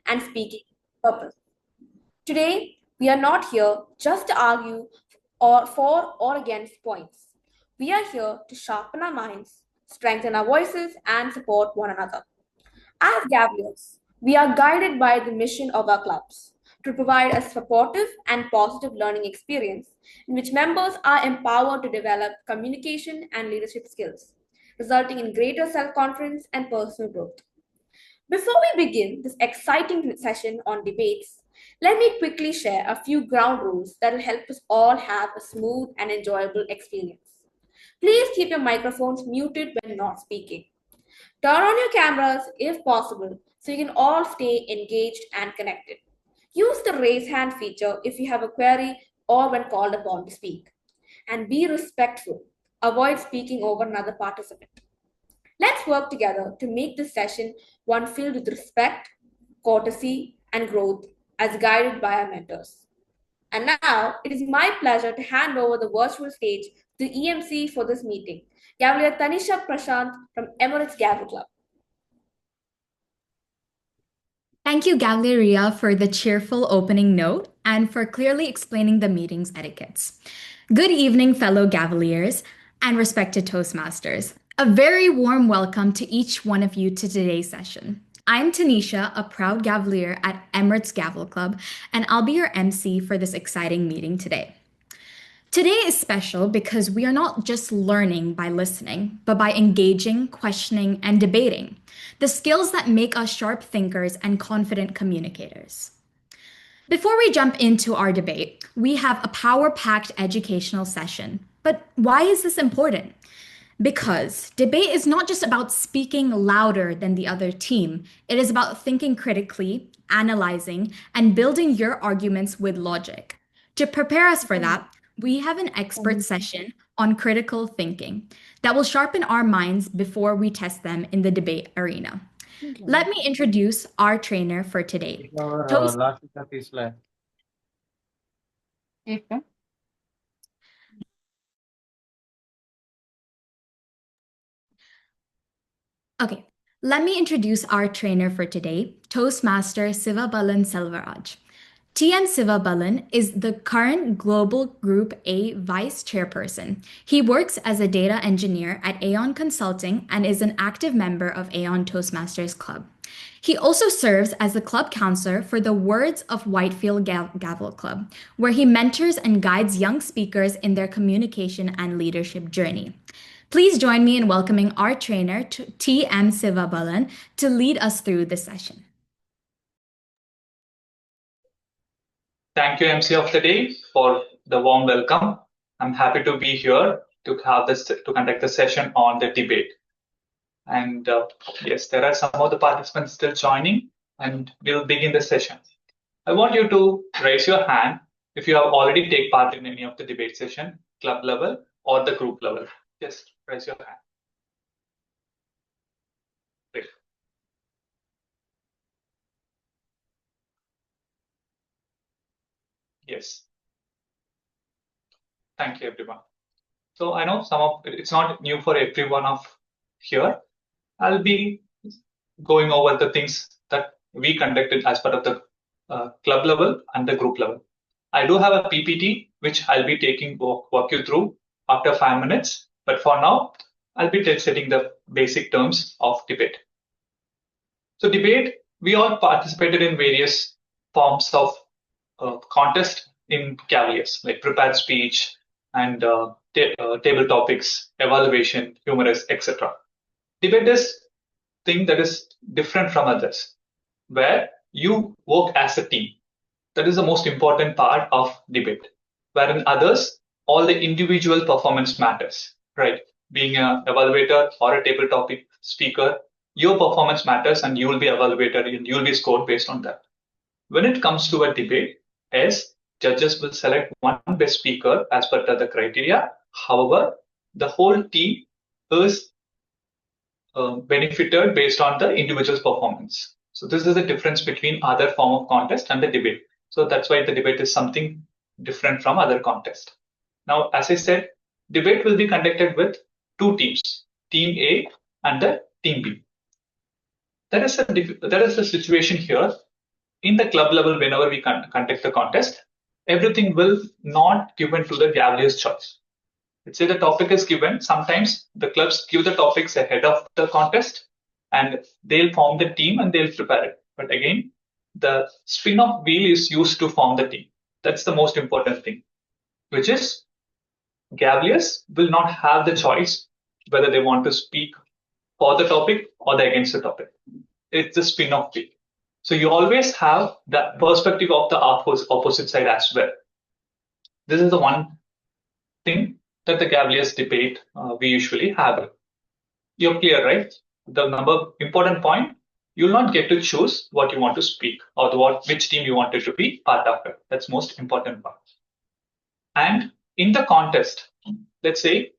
and speaking purpose. Today, we are not here just to argue or for or against points. We are here to sharpen our minds, strengthen our voices, and support one another. As Gavliers, we are guided by the mission of our clubs to provide a supportive and positive learning experience in which members are empowered to develop communication and leadership skills, resulting in greater self confidence and personal growth. Before we begin this exciting session on debates, let me quickly share a few ground rules that will help us all have a smooth and enjoyable experience. Please keep your microphones muted when not speaking. Turn on your cameras if possible so you can all stay engaged and connected. Use the raise hand feature if you have a query or when called upon to speak. And be respectful. Avoid speaking over another participant. Let's work together to make this session one filled with respect, courtesy, and growth as guided by our mentors. And now it is my pleasure to hand over the virtual stage to EMC for this meeting, Cavalier Tanisha Prashant from Emirates Gavel Club. Thank you, Galleria, for the cheerful opening note and for clearly explaining the meeting's etiquettes. Good evening, fellow Gavaliers and respected Toastmasters. A very warm welcome to each one of you to today's session. I'm Tanisha, a proud Gavalier at Emirates Gavel Club, and I'll be your MC for this exciting meeting today. Today is special because we are not just learning by listening, but by engaging, questioning, and debating, the skills that make us sharp thinkers and confident communicators. Before we jump into our debate, we have a power-packed educational session. But why is this important? Because debate is not just about speaking louder than the other team. It is about thinking critically, analyzing, and building your arguments with logic. To prepare us for that, we have an expert session on critical thinking that will sharpen our minds before we test them in the debate arena. Let me introduce our trainer for today. Okay, let me introduce our trainer for today, Toastmaster Sivabalan Selvaraj. TM Sivabalan is the current Global Group A Vice Chairperson. He works as a data engineer at Aon Consulting and is an active member of Aon Toastmasters Club. He also serves as the club counselor for the Words of Whitefield Gavel Club, where he mentors and guides young speakers in their communication and leadership journey. Please join me in welcoming our trainer, TM Sivabalan, to lead us through this session. Thank you, MC of the day, for the warm welcome. I'm happy to be here to conduct the session on the debate. And yes, there are some of the participants still joining, and we'll begin the session. I want you to raise your hand if you have already taken part in any of the debate session, club level or the group level. Just raise your hand. Great. Yes. Thank you, everyone. So I know some of it's not new for everyone of here. I'll be going over the things that we conducted as part of the club level and the group level. I do have a PPT which I'll be walk you through after 5 minutes. But for now, I'll be setting the basic terms of debate. So debate, we all participated in various forms of contest in Cavaliers, like prepared speech and table topics, evaluation, humorous, etc. Debate is thing that is different from others, where you work as a team. That is the most important part of debate. Wherein others, all the individual performance matters, right? Being an evaluator or a table topic speaker, your performance matters and you will be evaluated and you will be scored based on that. When it comes to a debate, yes, judges will select one best speaker as per the criteria. However, the whole team is benefited based on the individual's performance. So this is the difference between other form of contest and the debate. So that's why the debate is something different from other contests. Now, as I said, debate will be conducted with two teams, Team A and the Team B. That is the situation here. in the club level, whenever we conduct the contest, everything will not given to the Gavalier's choice. Let's say the topic is given. Sometimes the clubs give the topics ahead of the contest and they'll form the team and they'll prepare it. But again, the spin of wheel is used to form the team. That's the most important thing, which is Gavaliers will not have the choice whether they want to speak for the topic or against the topic. It's the spin of wheel. So you always have the perspective of the opposite side as well. This is the one thing that the Gavaliers debate we usually have. You're clear, right? The important point, you'll not get to choose what you want to speak or which team you wanted to be part of it. That's most important part. And in the contest, let's say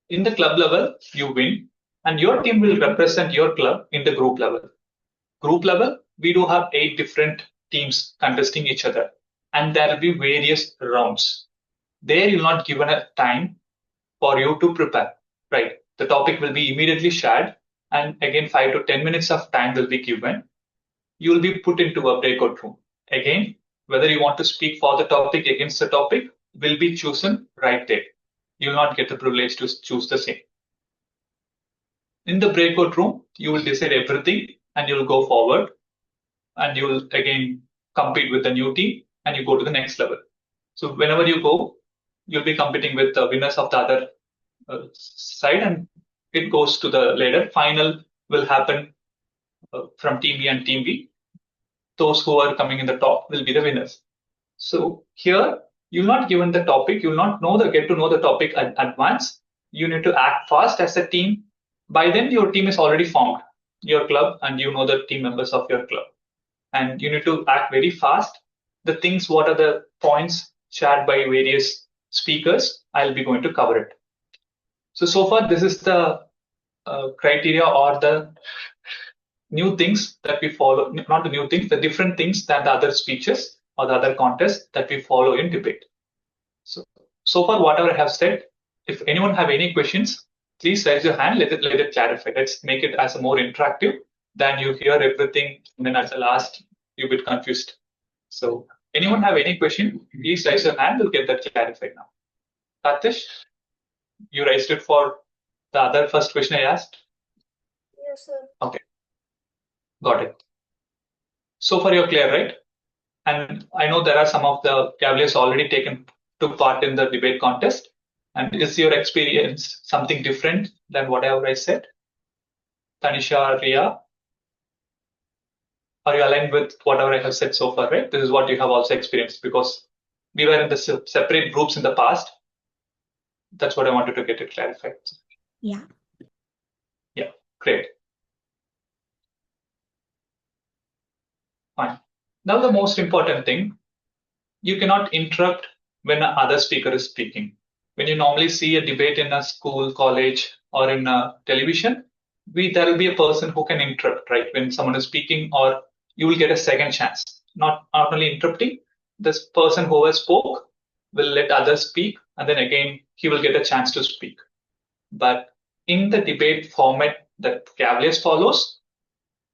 in the club level, you win and your team will represent your club in the group level. Group level, we do have 8 different teams contesting each other and there will be various rounds. There you're not given a time for you to prepare, right? The topic will be immediately shared and again 5 to 10 minutes of time will be given. You will be put into a breakout room. Again, whether you want to speak for the topic against the topic will be chosen right there. You will not get the privilege to choose the same. In the breakout room, you will decide everything and you will go forward and you will again compete with the new team and you go to the next level. So whenever you go, you'll be competing with the winners of the other side and it goes to the ladder. Final will happen from team B and team B. Those who are coming in the top will be the winners. So here you're not given the topic, you'll not get to know the topic at advance. You need to act fast as a team. By then your team is already formed, your club, and you know the team members of your club. And you need to act very fast. The things, what are the points shared by various speakers, I'll be going to cover it. So far, this is the criteria or the new things that we follow, not the new things, the different things than the other speeches or the other contests that we follow in debate. So far, whatever I have said, if anyone have any questions, please raise your hand, let it clarify. Let's make it as a more interactive than you hear everything and then at the last you bit confused. So anyone have any question, please raise your hand, we'll get that clarified now. Katish, you raised it for the other first question I asked? Yes, sir. Okay. Got it. So far you're clear, right? And I know there are some of the Cavaliers already took part in the debate contest. And is your experience something different than whatever I said? Tanisha, Ria, are you aligned with whatever I have said so far, right? This is what you have also experienced because we were in the separate groups in the past. That's what I wanted to get it clarified. Yeah. Yeah, great. Fine. Now the most important thing, you cannot interrupt when another speaker is speaking. When you normally see a debate in a school, college, or in a television, there will be a person who can interrupt, right? When someone is speaking, or you will get a second chance. Not only interrupting, this person who has spoke will let others speak, and then again, he will get a chance to speak. But in the debate format that Cavaliers follows,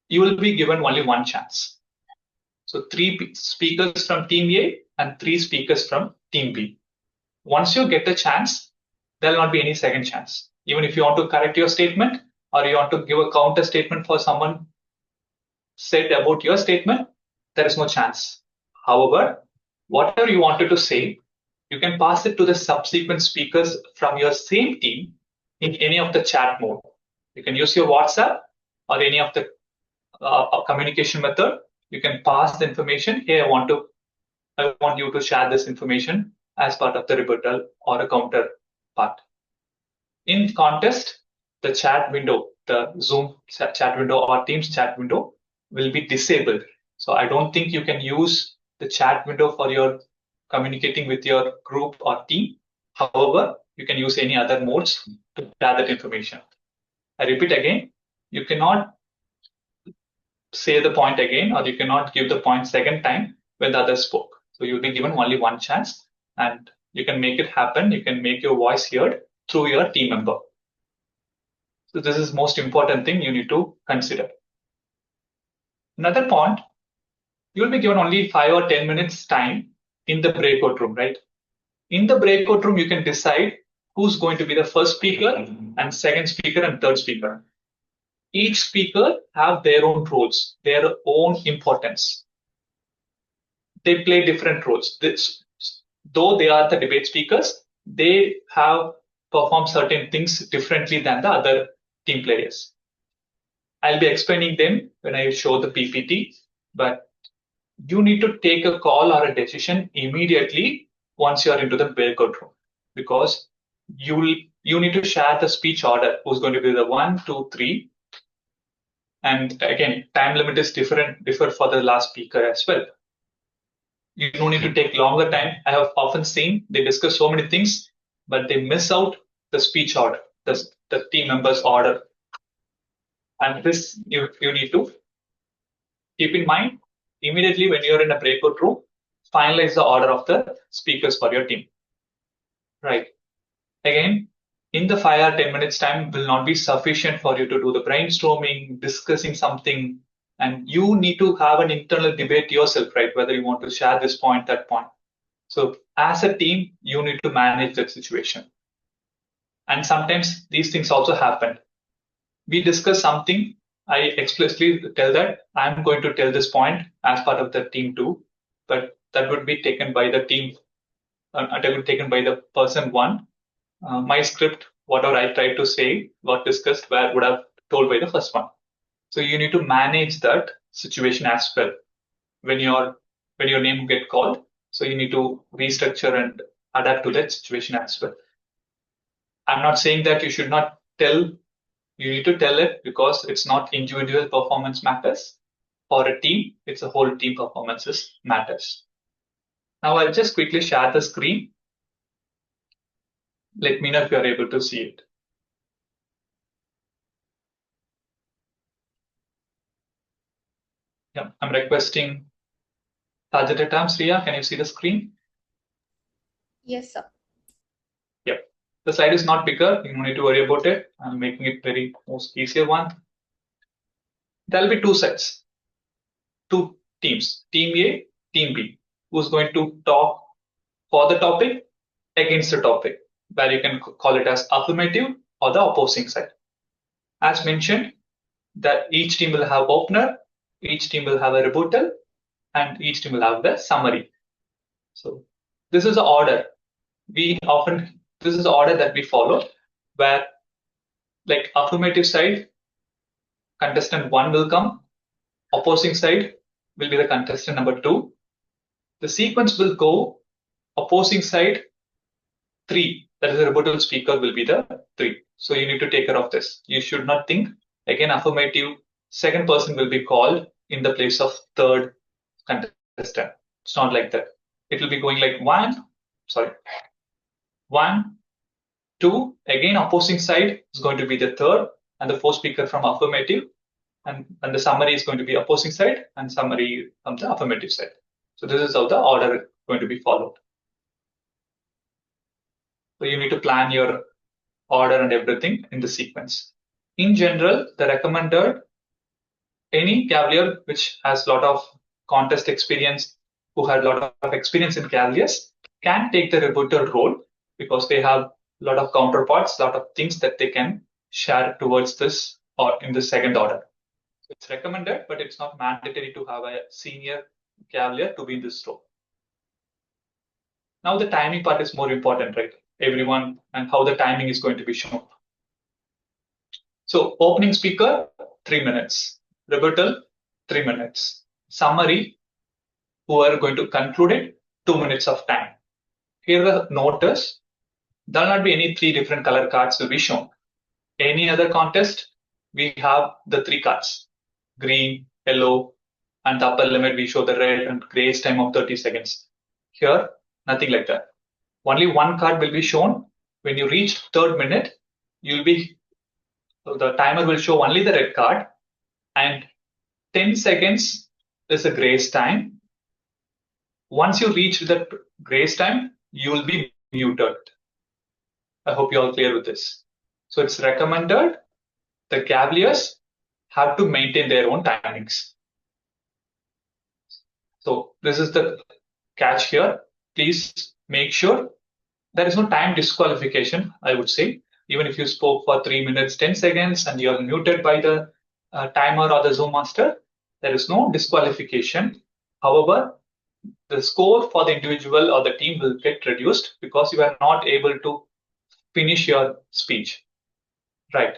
you will be given only one chance. So 3 speakers from team A and 3 speakers from team B. Once you get the chance, there will not be any second chance. Even if you want to correct your statement or you want to give a counter statement for someone said about your statement, there is no chance. However, whatever you wanted to say, you can pass it to the subsequent speakers from your same team in any of the chat mode. You can use your WhatsApp or any of the communication method. You can pass the information. Hey, I want you to share this information as part of the rebuttal or a counter part. In contest, the chat window, the Zoom chat window or Teams chat window will be disabled. So I don't think you can use the chat window for your communicating with your group or team. However, you can use any other modes to share that information. I repeat again, you cannot say the point again, or you cannot give the point second time when the other spoke. So you'll be given only one chance and you can make it happen. You can make your voice heard through your team member. So this is most important thing you need to consider. Another point, you'll be given only 5 or 10 minutes time in the breakout room, right? In the breakout room, you can decide who's going to be the first speaker and second speaker and third speaker. Each speaker have their own roles, their own importance. They play different roles. Though they are the debate speakers, they have performed certain things differently than the other team players. I'll be explaining them when I show the PPT, but you need to take a call or a decision immediately once you are into the breakout room, because you need to share the speech order, who's going to be the 1, 2, 3. And again, time limit is differ for the last speaker as well. You don't need to take longer time. I have often seen they discuss so many things, but they miss out the speech order, the team members order. And this you need to keep in mind immediately when you're in a breakout room, finalize the order of the speakers for your team. Right. Again, in the 5 or 10 minutes time will not be sufficient for you to do the brainstorming, discussing something, and you need to have an internal debate yourself, right? Whether you want to share this point, that point. So as a team, you need to manage that situation. And sometimes these things also happen. We discuss something, I explicitly tell that I'm going to tell this point as part of the team too, but that would be taken by the team, that would be taken by the person one. My script, whatever I tried to say, got discussed, where would have told by the first one. So you need to manage that situation as well when your name get called. So you need to restructure and adapt to that situation as well. I'm not saying that you should not tell. You need to tell it because it's not individual performance matters. For a team, it's a whole team performances matters. Now I'll just quickly share the screen. Let me know if you're able to see it. Yeah, I'm requesting targeted terms. Ria, can you see the screen? Yes, sir. Yep. The slide is not bigger. You don't need to worry about it. I'm making it very most easier one. There'll be two sets, two teams, team A, team B, who's going to talk for the topic against the topic, where you can call it as affirmative or the opposing side. As mentioned, that each team will have opener, each team will have a rebuttal, and each team will have the summary. So this is the order. This is the order that we follow, where like affirmative side, contestant 1 will come, opposing side will be the contestant number 2. The sequence will go opposing side 3, that is the rebuttal speaker will be the 3. So you need to take care of this. You should not think, again, affirmative, second person will be called in the place of third contestant. It's not like that. It will be going like 1, 2, again, opposing side is going to be the third, and the fourth speaker from affirmative, and the summary is going to be opposing side and summary from the affirmative side. So this is how the order is going to be followed. So you need to plan your order and everything in the sequence. In general, the recommended, any cavalier which has a lot of contest experience, who had a lot of experience in cavaliers, can take the rebuttal role because they have a lot of counterparts, a lot of things that they can share towards this or in the second order. So it's recommended, but it's not mandatory to have a senior cavalier to be in this role. Now the timing part is more important, right? Everyone and how the timing is going to be shown. So opening speaker, 3 minutes. Rebuttal, 3 minutes. Summary, who are going to conclude it, 2 minutes of time. Here the notice, there will not be any 3 different color cards will be shown. Any other contest, we have the 3 cards, green, yellow, and the upper limit we show the red and gray's time of 30 seconds. Here, nothing like that. Only 1 card will be shown. When you reach 3rd minute, so the timer will show only the red card, and 10 seconds is a grace time. Once you reach the grace time, you will be muted. I hope you're all clear with this. So it's recommended the cavaliers have to maintain their own timings. So this is the catch here. Please make sure there is no time disqualification, I would say. Even if you spoke for 3 minutes, 10 seconds, and you're muted by the timer or the Zoom master, there is no disqualification. However, the score for the individual or the team will get reduced because you are not able to finish your speech. Right.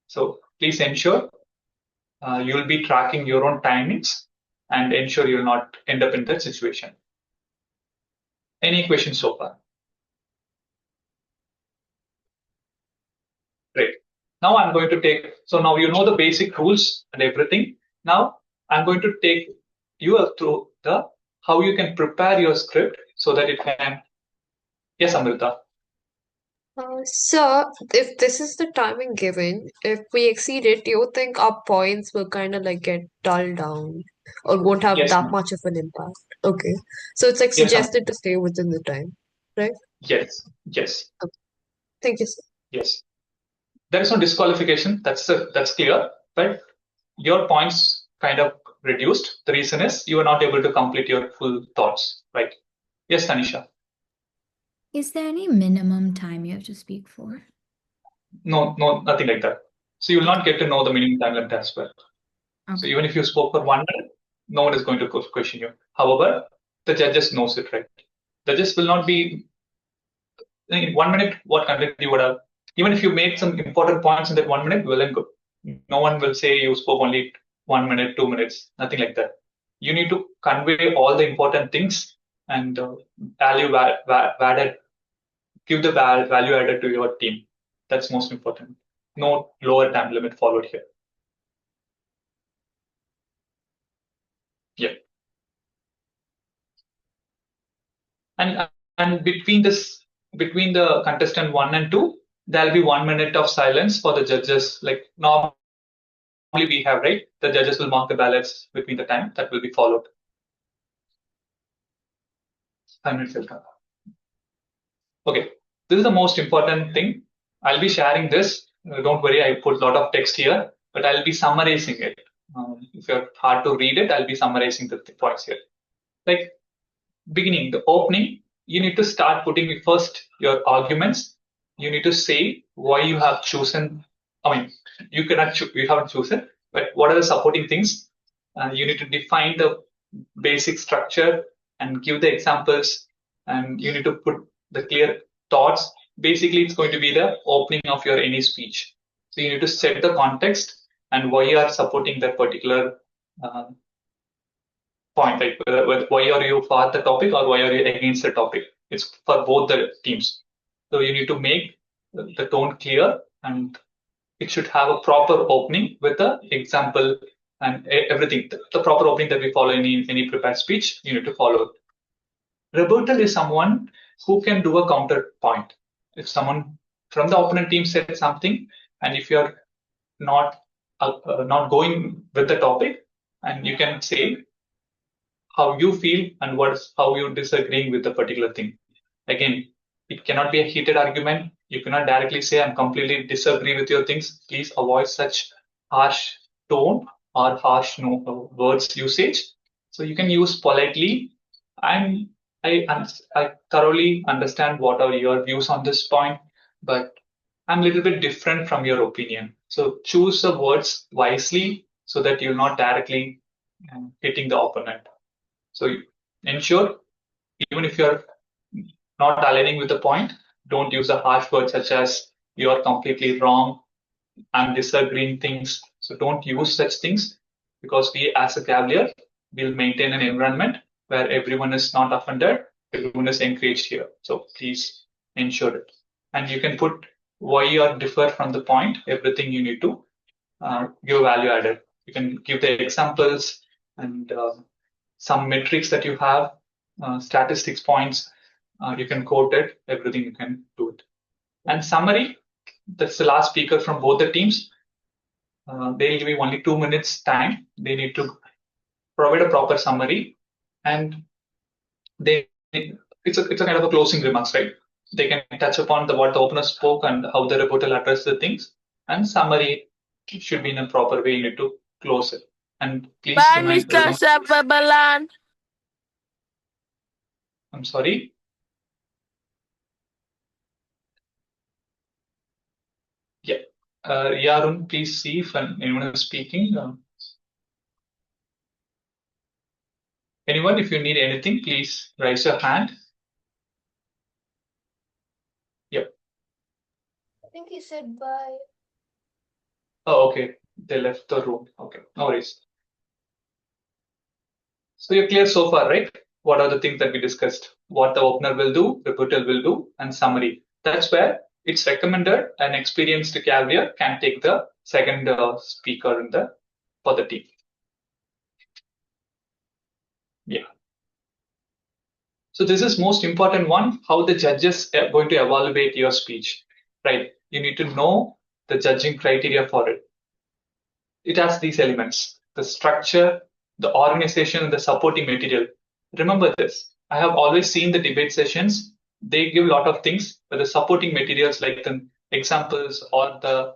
So please ensure you'll be tracking your own timings and ensure you'll not end up in that situation. Any questions so far? Great. Now I'm going to take, so now you know the basic rules and everything. Now I'm going to take you through the how you can prepare your script so that it can. Yes, Amrita. Sir, if this is the timing given, if we exceed it, do you think our points will kind of like get dulled down or won't have Yes, that ma'am. much of an impact? Okay. So it's like Yes, suggested to stay within the time, right? yes, yes, Okay. Thank you, sir. yes. There is no disqualification. That's clear. But your points kind of reduced. The reason is you are not able to complete your full thoughts, right? Yes, Tanisha. Is there any minimum time you have to speak for? No, nothing like that. So you will not get to know the minimum time limit as well. So Okay. even if you spoke for 1 minute, no one is going to question you. However, the judges knows it, right? Judges will not be in 1 minute what content you would have. Even if you made some important points in that 1 minute, well and good. No one will say you spoke only 1 minute, 2 minutes, nothing like that. You need to convey all the important things and added, give the value added to your team. That's most important. No lower time limit followed here. Yeah. And between the contestant 1 and 2, there'll be 1 minute of silence for the judges. Like normally we have, right? The judges will mark the ballots between the time that will be followed. 5 minutes will come. Okay, this is the most important thing. I'll be sharing this. Don't worry, I put a lot of text here, but I'll be summarizing it. If you're hard to read it, I'll be summarizing the points here. Like beginning, the opening, you need to start putting first your arguments. You need to say why you have chosen. I mean, you haven't chosen, but what are the supporting things? You need to define the basic structure and give the examples, and you need to put the clear thoughts. Basically, it's going to be the opening of your any speech. So you need to set the context and why you are supporting that particular uh, point, like why are you for the topic or why are you against the topic? It's for both the teams. So you need to make the tone clear, and it should have a proper opening with the example and everything. The proper opening that we follow any prepared speech, you need to follow it. Rebuttal is someone who can do a counterpoint. If someone from the opponent team said something, and if you're not not going with the topic, and you can say how you feel and how you're disagreeing with the particular thing. Again, it cannot be a heated argument. You cannot directly say, I'm completely disagree with your things. Please avoid such harsh tone or harsh words usage. So you can use politely. And I thoroughly understand what are your views on this point, but I'm a little bit different from your opinion. So choose the words wisely so that you're not directly hitting the opponent. So ensure, even if you're not aligning with the point, don't use a harsh word such as you're completely wrong, I'm disagreeing things. So don't use such things, because we as a Cavalier will maintain an environment where everyone is not offended, everyone is encouraged here. So please ensure it. And you can put why you are differ from the point, everything you need to give value added. You can give the examples and some metrics that you have, statistics points, you can quote it, everything you can do it. And summary, that's the last speaker from both the teams. They'll give you only 2 minutes time. They need to provide a proper summary, and it's a kind of a closing remarks, right? They can touch upon what the opener spoke and how the rebuttal addressed the things, and summary should be in a proper way. You need to close it. And please Bye, remind, Mr. Sababalan. I'm sorry. Yeah. Yarun, please see if anyone is speaking. Anyone, if you need anything, please raise your hand. Yep. I think he said bye. Oh, okay. They left the room. Okay, no worries. So you're clear so far, right? What are the things that we discussed? What the opener will do, rebuttal will do, and summary. That's where it's recommended an experienced cavalier can take the second speaker in the for the team. Yeah. So this is most important one, how the judges are going to evaluate your speech, right? You need to know the judging criteria for it. It has these elements, the structure, the organization, and the supporting material. Remember this. I have always seen the debate sessions, they give a lot of things, but the supporting materials like the examples or the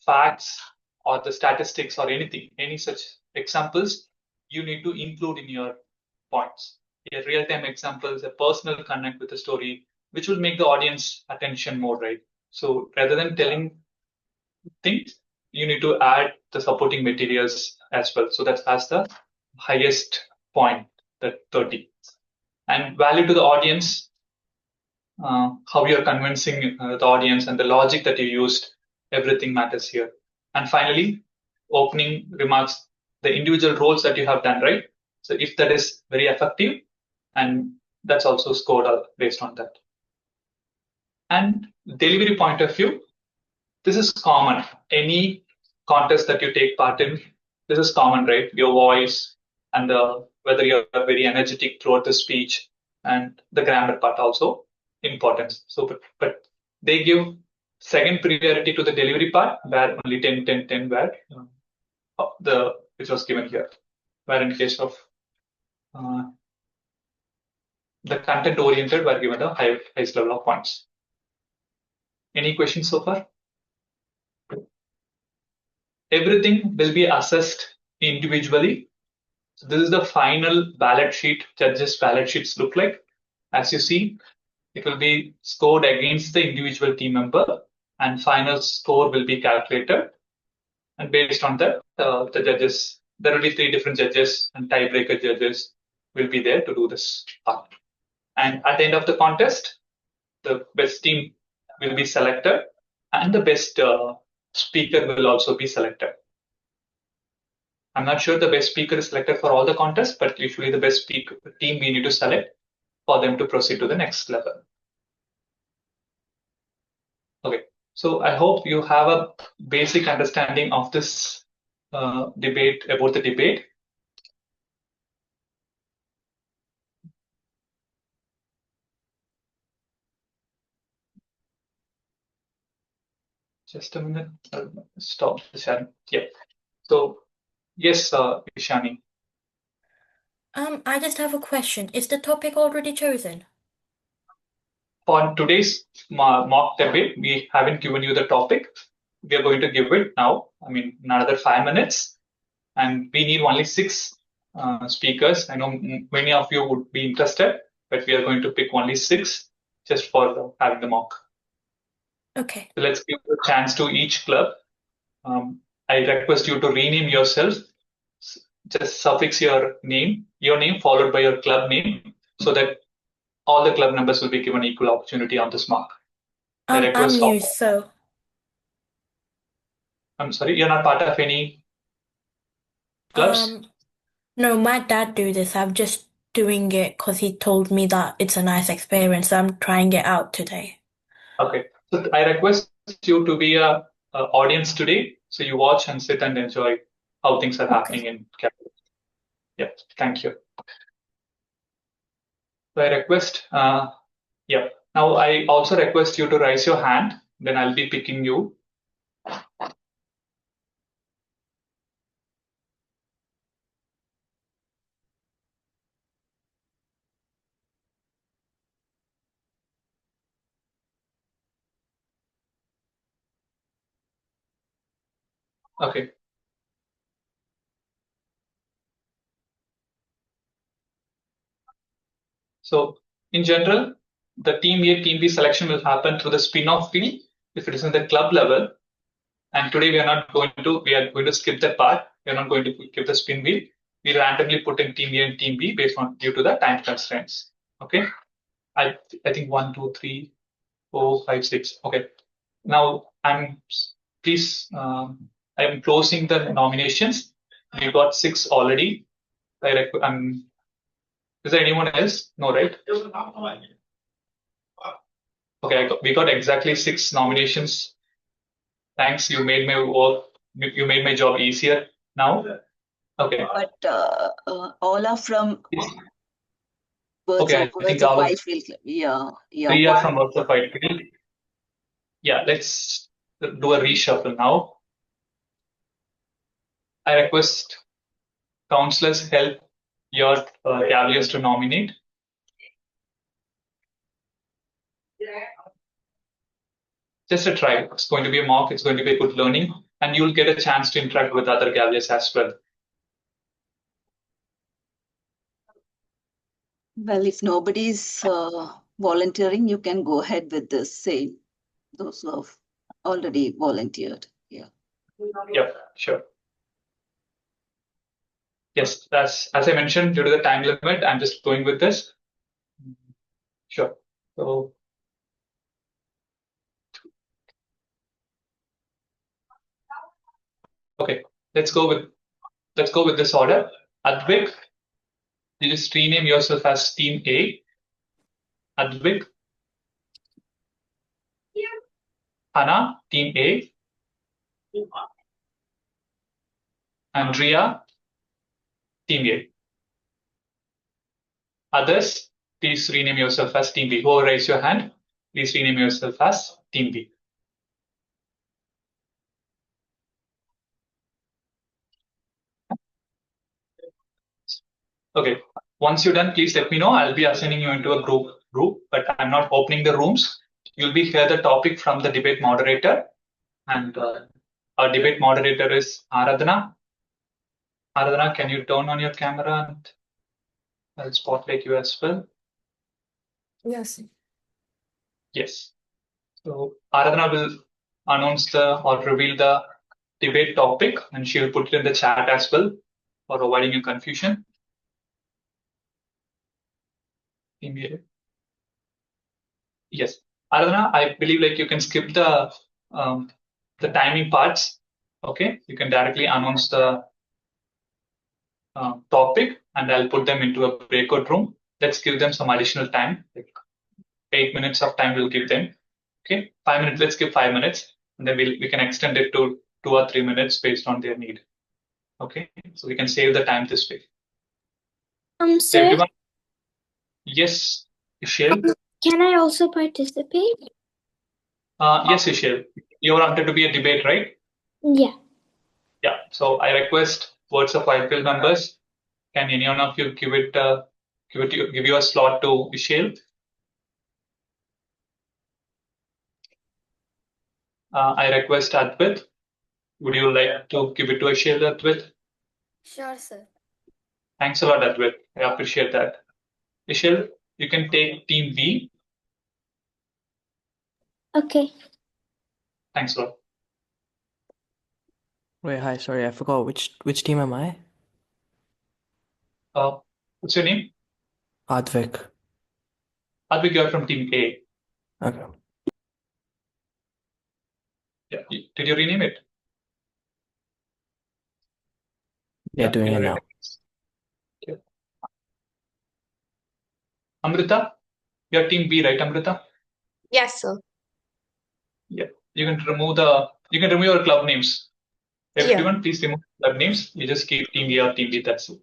facts or the statistics or anything, any such examples, you need to include in your points. A real-time examples, a personal connect with the story, which will make the audience attention more, right? So rather than telling things, you need to add the supporting materials as well. So that has the highest point, the 30. And value to the audience, how you're convincing the audience and the logic that you used, everything matters here. And finally, opening remarks, the individual roles that you have done, right? So if that is very effective, and that's also scored based on that. And delivery point of view, this is common. Any contest that you take part in, this is common, right? Your voice and whether you're very energetic throughout the speech and the grammar part also important. So, but they give second priority to the delivery part where only 10, 10, 10 where which was given here. Where in case of the content oriented were given the highest level of points. Any questions so far? Everything will be assessed individually. So this is the final ballot sheet, judges' ballot sheets look like. As you see, it will be scored against the individual team member and final score will be calculated. And based on that, the judges, there will be 3 different judges and tiebreaker judges will be there to do this part. And at the end of the contest, the best team will be selected and the best speaker will also be selected. I'm not sure the best speaker is selected for all the contests, but usually the best speaker team we need to select for them to proceed to the next level. Okay, so I hope you have a basic understanding of this debate, about the debate. Just a minute, I'll stop the sharing. Yeah. So yes, Ishani. I just have a question. Is the topic already chosen? For today's mock debate, we haven't given you the topic. We are going to give it now. I mean, in another 5 minutes, and we need only 6 speakers. I know many of you would be interested, but we are going to pick only 6 just for having the mock. Okay. So let's give a chance to each club. I request you to rename yourself. Just suffix your name followed by your club name, so that all the club members will be given equal opportunity on this mark. I'm new, so. I'm sorry, you're not part of any clubs? No, my dad do this. I'm just doing it because he told me that it's a nice experience. So I'm trying it out today. Okay, so I request you to be a audience today, so you watch and sit and enjoy how things are happening in Canada. Yeah, thank you. So I request, yeah. Now I also request you to raise your hand. Then I'll be picking you. Okay. So in general, the team A, team B selection will happen through the spin-off field if it is in the club level. And today we are going to skip that part. We are not going to give the spin wheel. We randomly put in team A and team B based on due to the time constraints. Okay. I think 1, 2, 3, 4, 5, 6. Okay. Now I'm closing the nominations. We got 6 already. Is there anyone else? No, right? Okay, we got exactly 6 nominations. Thanks, you made my work. You made my job easier now. Okay. But all are from Birds Okay, of I think Whitefield Club. Yeah. 3 are from Birds of Whitefield. Yeah, let's do a reshuffle now. I request counselors help your Cavaliers to nominate. Just a try. It's going to be a mock. It's going to be a good learning, and you'll get a chance to interact with other Cavaliers as well. Well, if nobody's volunteering, you can go ahead with this. Say those who have already volunteered. Yeah. Yep, sure. Yes, as I mentioned, due to the time limit, I'm just going with this. Sure. So, okay, let's go with this order. Advik, you just rename yourself as Team A. Advik. Hannah, Team A. Andrea, Team A. Others, please rename yourself as Team B. Whoever raise your hand, please rename yourself as Team B. Okay, once you're done, please let me know. I'll be assigning you into a group, but I'm not opening the rooms. You'll be hear the topic from the debate moderator, and our debate moderator is Aradhana. Aradhana, can you turn on your camera and I'll spotlight you as well? Yes. Yes. So Aradhana will announce or reveal the debate topic, and she'll put it in the chat as well for avoiding you confusion. Yes, Aradhana, I believe like you can skip the timing parts. Okay, you can directly announce the topic, and I'll put them into a breakout room. Let's give them some additional time, like 8 minutes of time. We'll give them. Okay, 5 minutes. Let's give 5 minutes, and then we can extend it to 2 or 3 minutes based on their need. Okay, so we can save the time this way. Sir, Everyone, yes, Ishil. Can I also participate? Yes, Ishil. You wanted to be a debate, right? Yeah. Yeah. So I request Words of Whitefield members. Can any one of you give you a slot to Ishil? I request Advait. Would you like to give it to Ishil, Advait? Sure, sir. Thanks a lot, Advait. I appreciate that. Ishil, you can take Team B. Okay. Thanks a lot. Wait, hi, sorry, I forgot which team am I? What's your name? Advik. Advait, you're from Team A. Okay. Yeah. Did you rename it? Yeah, doing it now. Okay. Amrita, you're Team B, right, Amrita? Yes, sir. Yeah. You can remove your club names. Everyone, please remove club names. You just keep Team A or Team B. That's it.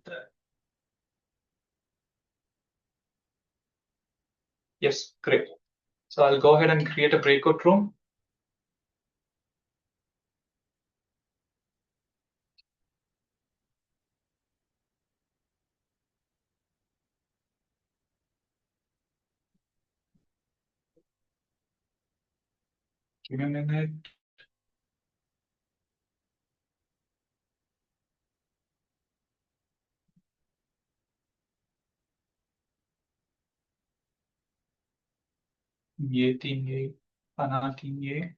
Yes, great. So I'll go ahead and create a breakout room. Give me a minute. Team A, Hana, Team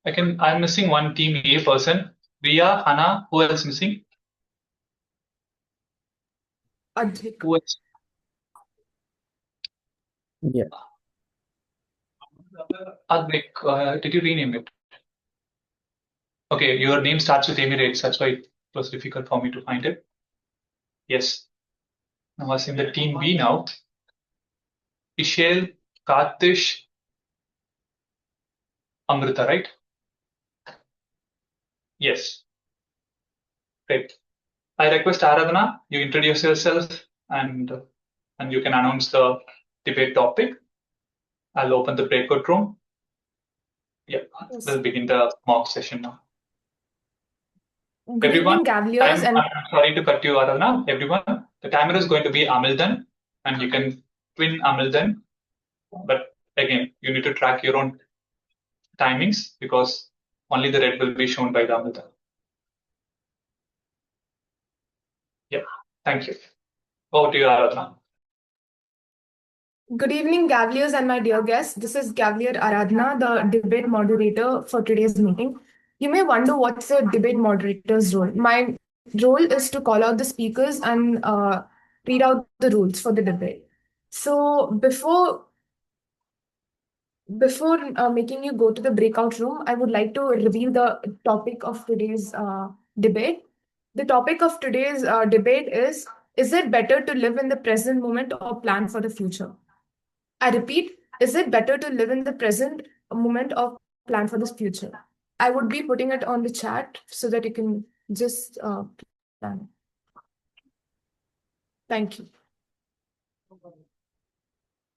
A. I'm missing one Team A person. Ria, Hana, who else missing? Advik. Who else? Yeah. Advik, did you rename it? Okay, your name starts with Emirates. That's why it was difficult for me to find it. Yes. I was in the Team B now. Ishel, Katish, Amrita, right? Yes. Great. I request Aradhana, you introduce yourself and you can announce the debate topic. I'll open the breakout room. Yeah, Yes. we'll begin the mock session now. Good Everyone, evening, Cavaliers, and I'm sorry to cut you, Aradhana. Everyone, the timer is going to be Amildan, and you can twin Amildan. But again, you need to track your own timings because only the red will be shown by the Amildan. Yeah, thank you. Over to you, Aradhana. good evening, Cavaliers, and my dear guests. This is Cavalier Aradhana, the debate moderator for today's meeting. You may wonder what's a debate moderator's role. My role is to call out the speakers and read out the rules for the debate. So before making you go to the breakout room, I would like to reveal the topic of today's debate. The topic of today's debate is it better to live in the present moment or plan for the future? I repeat, is it better to live in the present moment or plan for the future? I would be putting it on the chat so that you can just plan. Thank you.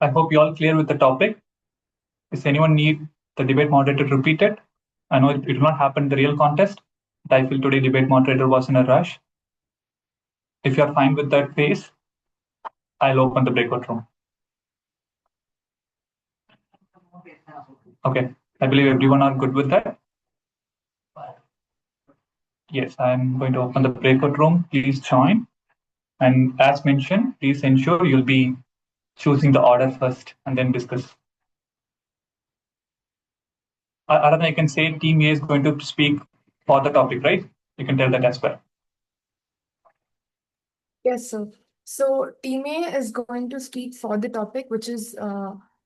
I hope you all clear with the topic. Does anyone need the debate moderator to repeat it? I know it will not happen in the real contest, but I feel today debate moderator was in a rush. If you are fine with that pace, I'll open the breakout room. Okay, I believe everyone are good with that. Yes, I'm going to open the breakout room. Please join. And as mentioned, please ensure you'll be choosing the order first and then discuss. Aradhana, you can say Team A is going to speak for the topic, right? You can tell that as well. Yes, sir. So team A is going to speak for the topic, which is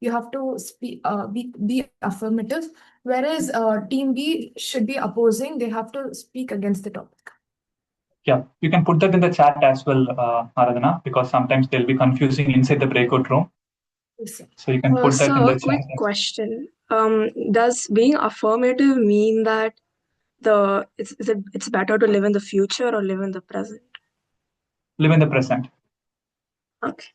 you have to speak, be affirmative, whereas team B should be opposing. They have to speak against the topic. Yeah, you can put that in the chat as well, Aradhana, because sometimes they'll be confusing inside the breakout room. Yes, sir. So you can put that in the chat. Quick question. Does being affirmative mean that it's better to live in the future or live in the present? Live in the present. Okay.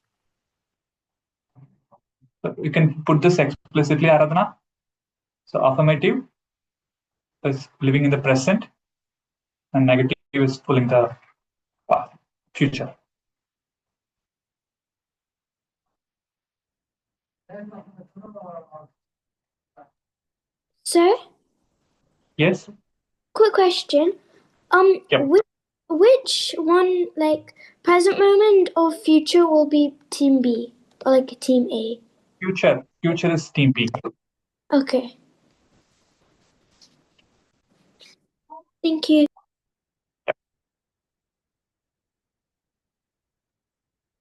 So you can put this explicitly, Aradhana. So affirmative is living in the present, and negative is pulling the future. Sir, Yes. quick question. Yep. Which one, like present moment or future, will be team B or like team A? Future is team B. Okay. Thank you.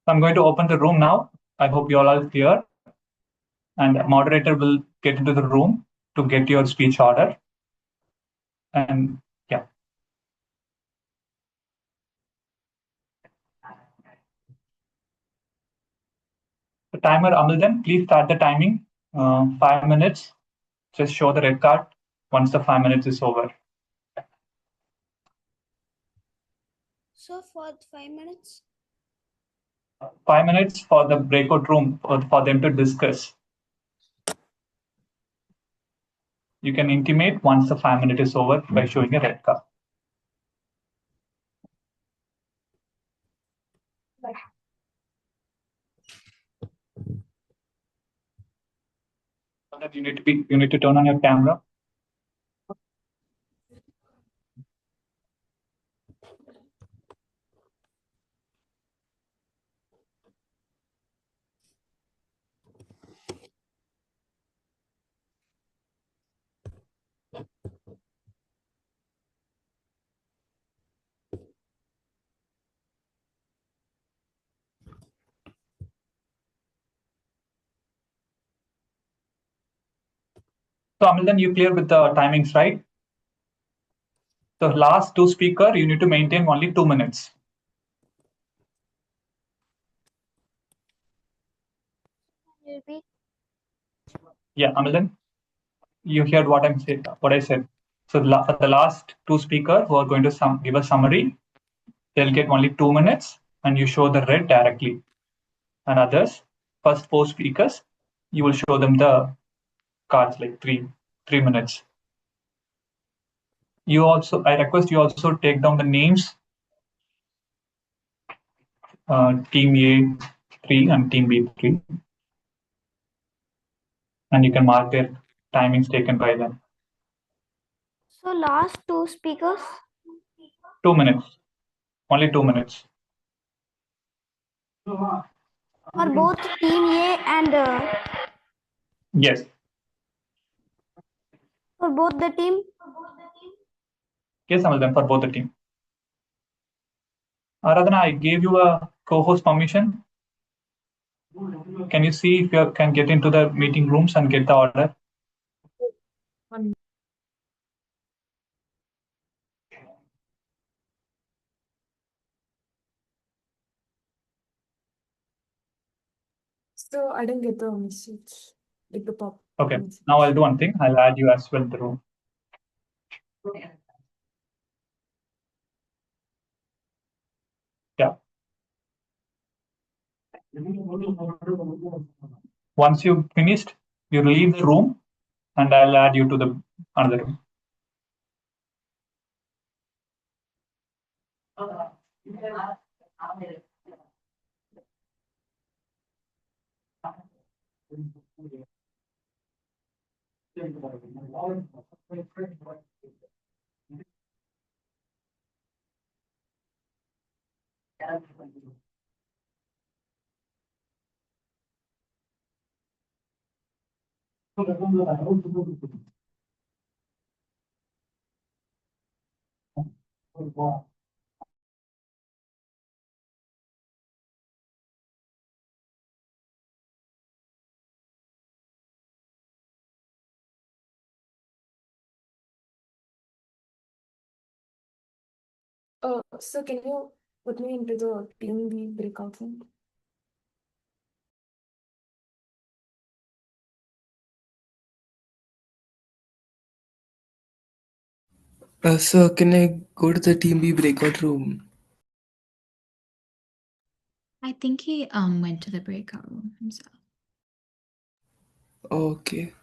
I'm going to open the room now. I hope you all are clear. And the moderator will get into the room to get your speech order. And yeah. The timer, Amildan, please start the timing. 5 minutes. Just show the red card once the 5 minutes is over. So for 5 minutes? 5 minutes for the breakout room for them to discuss. You can intimate once the 5 minute is over by showing a red card. You need to turn on your camera. So Amildan, you clear with the timings, right? The last two speaker, you need to maintain only 2 minutes. Yeah, Amildan, you heard what I'm saying, what I said. So for the last two speaker who are going to give a summary, they'll get only 2 minutes, and you show the red directly. And others, first four speakers, you will show them the cards like 3 minutes. I request you also take down the names, team A3 and team B3, and you can mark their timings taken by them. So last two speakers? 2 minutes, only 2 minutes. For both team A and Yes. for both the team? Yes, Amildan, for both the team. Aradhana, I gave you a co-host permission. Can you see if you can get into the meeting rooms and get the order? So I didn't get the message, like the pop. Okay, message. now I'll do one thing. I'll add you as well in the room. Yeah. Once you've finished, you leave the room and I'll add you to the another room. So can you put me into the team B breakout room? Sir, can I go to the Team B breakout room? I think he went to the breakout room himself. Okay.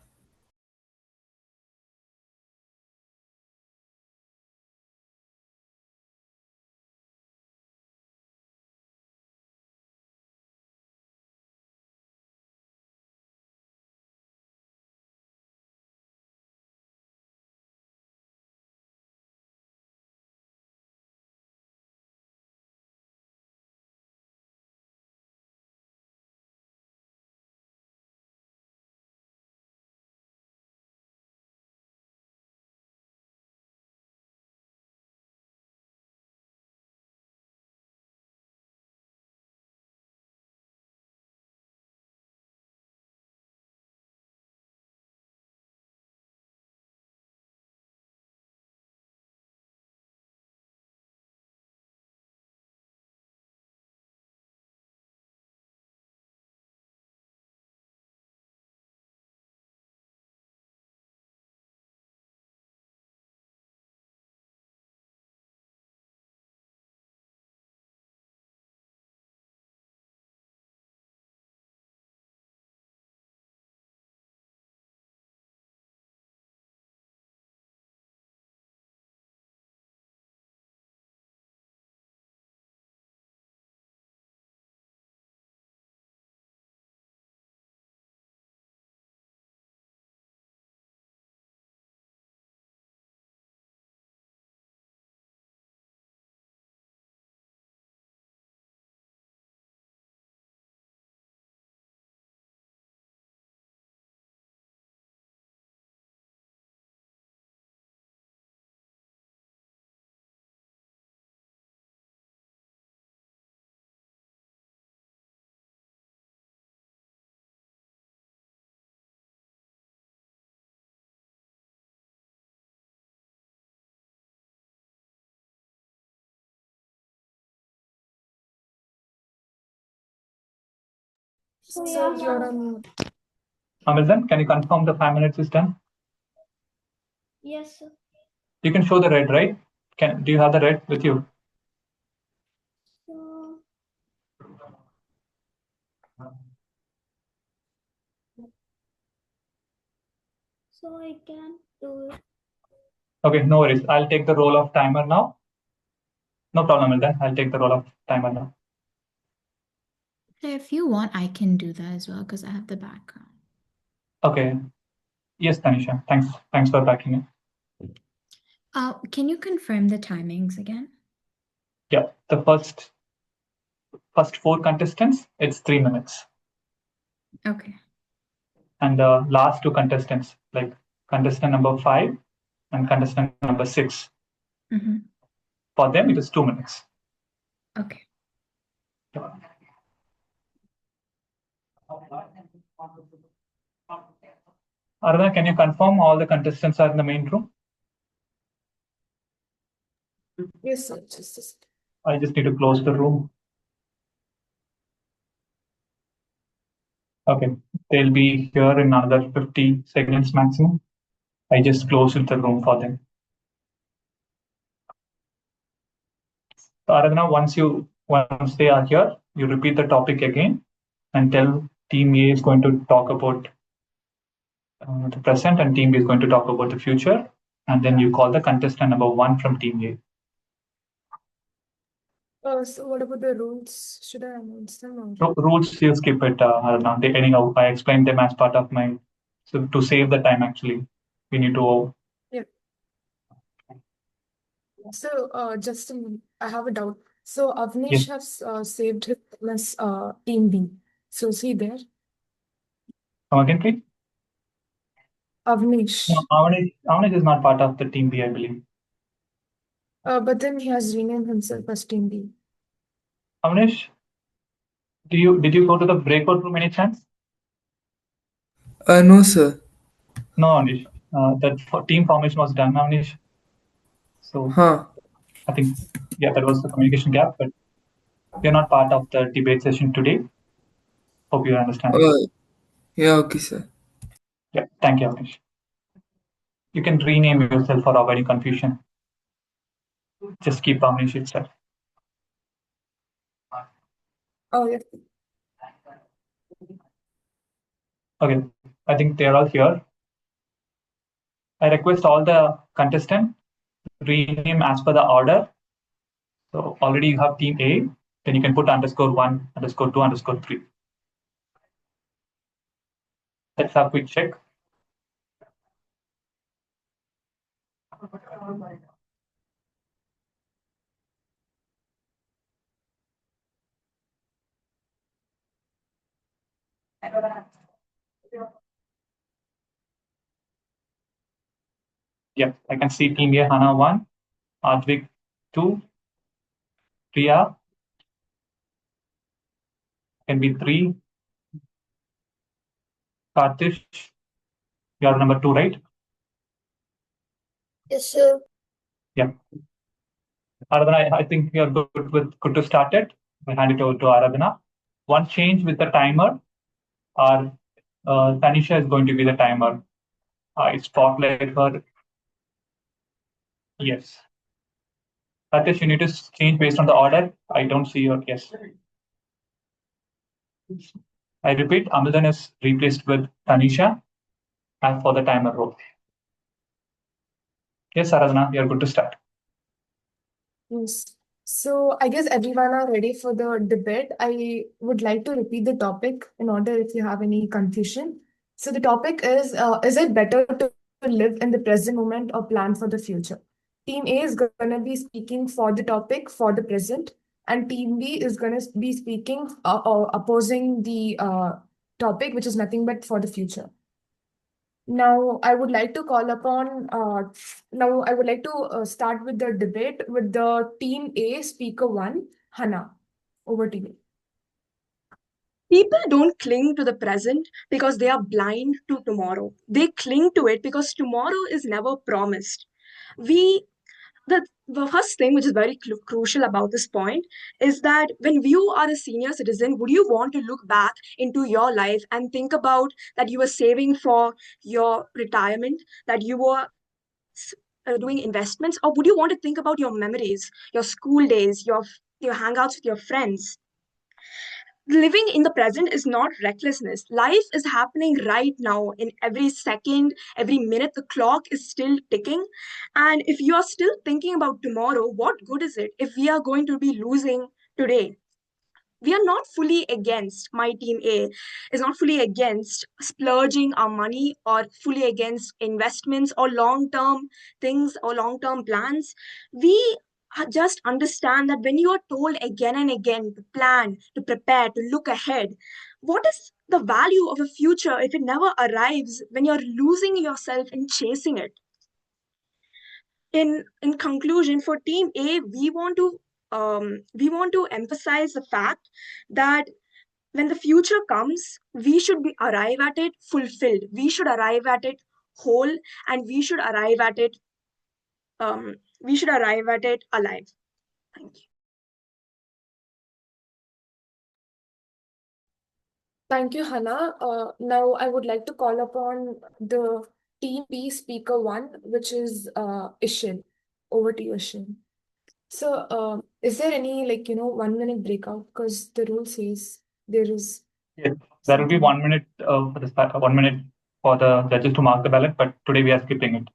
So So yeah, you're on. Amazon, can you confirm the 5 minutes is done? yes, sir. You can show the red, right? Do you have the red with you? So, so I can do it. Okay, no worries. I'll take the role of timer now. No problem, then. I'll take the role of timer now. If you want, I can do that as well because I have the background. Okay. Yes, Tanisha. Thanks for backing it. Can you confirm the timings again? Yeah, the first 4 contestants, it's 3 minutes. Okay. And the last 2 contestants, like contestant number 5 and contestant number 6, Mm-hmm. for them it is 2 minutes. Okay. Aruna, can you confirm all the contestants are in the main room? Yes, sir. Just. I just need to close the room. Okay, they'll be here in another 50 seconds maximum. I just closed the room for them. So Aradhana, once they are here, you repeat the topic again and tell team A is going to talk about the present and team B is going to talk about the future. And then you call the contestant number 1 from team A. So what about the rules? Should I announce them or? Rules, you skip it, Aradhana. Anyhow, I explained them as part of my, so to save the time actually, we need to. Yeah. So just I have a doubt. So Avnish Yes. has saved his as team B. So is he there? Come again, please. Avnish. No, Avnish is not part of the team B, I believe. But then he has renamed himself as team B. Avnish, did you go to the breakout room any chance? No, sir. No, Avnish. That team formation was done, Avnish. So Huh. I think, yeah, that was the communication gap, but you're not part of the debate session today. Hope you understand. Yeah, okay, sir. Yeah, thank you, Avnish. You can rename yourself for avoiding confusion. Just keep Avnish itself. Oh, yeah. Okay, I think they're all here. I request all the contestants rename as per the order. So already you have team A, then you can put _1, _2, _3. Let's have a quick check. Yeah, I can see team A, Hana 1, Advik 2, Priya can be 3, Kartish, you are number 2, right? Yes, sir. Yeah. Aradhana, I think you're good to start it. We hand it over to Aradhana. One change with the timer. Our Tanisha is going to be the timer. I spotlight her. Yes. Kartish, you need to change based on the order. I don't see your yes. I repeat, Amildan is replaced with Tanisha and for the timer role. Yes, Aradhana, you're good to start. Yes. So I guess everyone are ready for the debate. I would like to repeat the topic in order if you have any confusion. So the topic is it better to live in the present moment or plan for the future? Team A is going to be speaking for the topic for the present, and Team B is going to be speaking or opposing the topic, which is nothing but for the future. Now, I would like to call upon, now I would like to start with the debate with the Team A speaker 1, Hannah. Over to you. People don't cling to the present because they are blind to tomorrow. They cling to it because tomorrow is never promised. We the the first thing which is very crucial about this point is that when you are a senior citizen, would you want to look back into your life and think about that you were saving for your retirement, that you were doing investments, or would you want to think about your memories, your school days, your hangouts with your friends? Living in the present is not recklessness. Life is happening right now in every second, every minute. The clock is still ticking. And if you are still thinking about tomorrow, what good is it if we are going to be losing today? We are not fully against, my team A is not fully against splurging our money or fully against investments or long term things or long term plans. We just understand that when you are told again and again to plan, to prepare, to look ahead, what is the value of a future if it never arrives when you're losing yourself in chasing it? In conclusion, for team A, we want to emphasize the fact that when the future comes, we should be arrive at it fulfilled. We should arrive at it whole, and we should arrive at it alive. Thank you. Thank you, Hannah. Now I would like to call upon the Team B speaker one, which is Ishin. Over to you, Ishin. So, is there any 1 minute breakout? Because the rule says there is. Yes, there will be 1 minute for the 1 minute for the judges to mark the ballot, but today we are skipping it.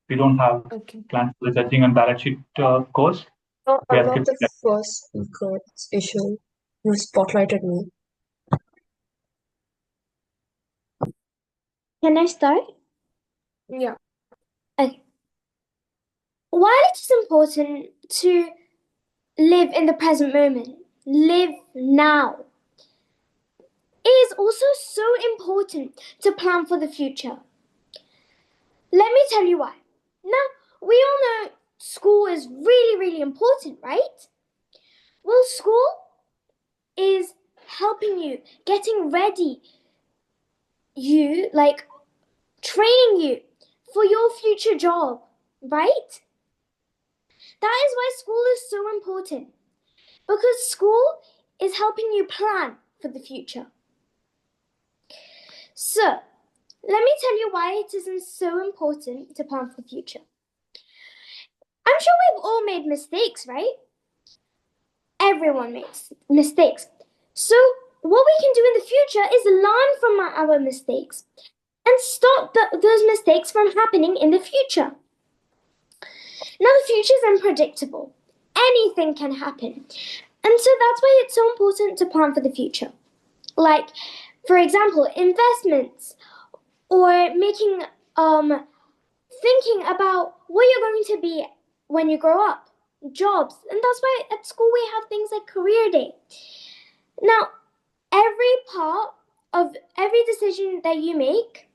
We don't have plans for the judging and ballot sheet course. No, We I'm are not the skipping that. first speaker. It's Ishul. You spotlighted me. Can I start? Yeah. Okay. While it is important to live in the present moment, live now, it is also so important to plan for the future. Let me tell you why. Now, we all know school is really, really important, right? Well, school is helping you, getting ready, training you for your future job, right? That is why school is so important, because school is helping you plan for the future. So, let me tell you why it isn't so important to plan for the future. I'm sure we've all made mistakes, right? Everyone makes mistakes. So, what we can do in the future is learn from our mistakes and stop those mistakes from happening in the future. Now, the future is unpredictable. Anything can happen. And so that's why it's so important to plan for the future. Like, for example, investments, or making thinking about what you're going to be when you grow up, jobs. And that's why at school we have things like career day. Now, every part of every decision that you make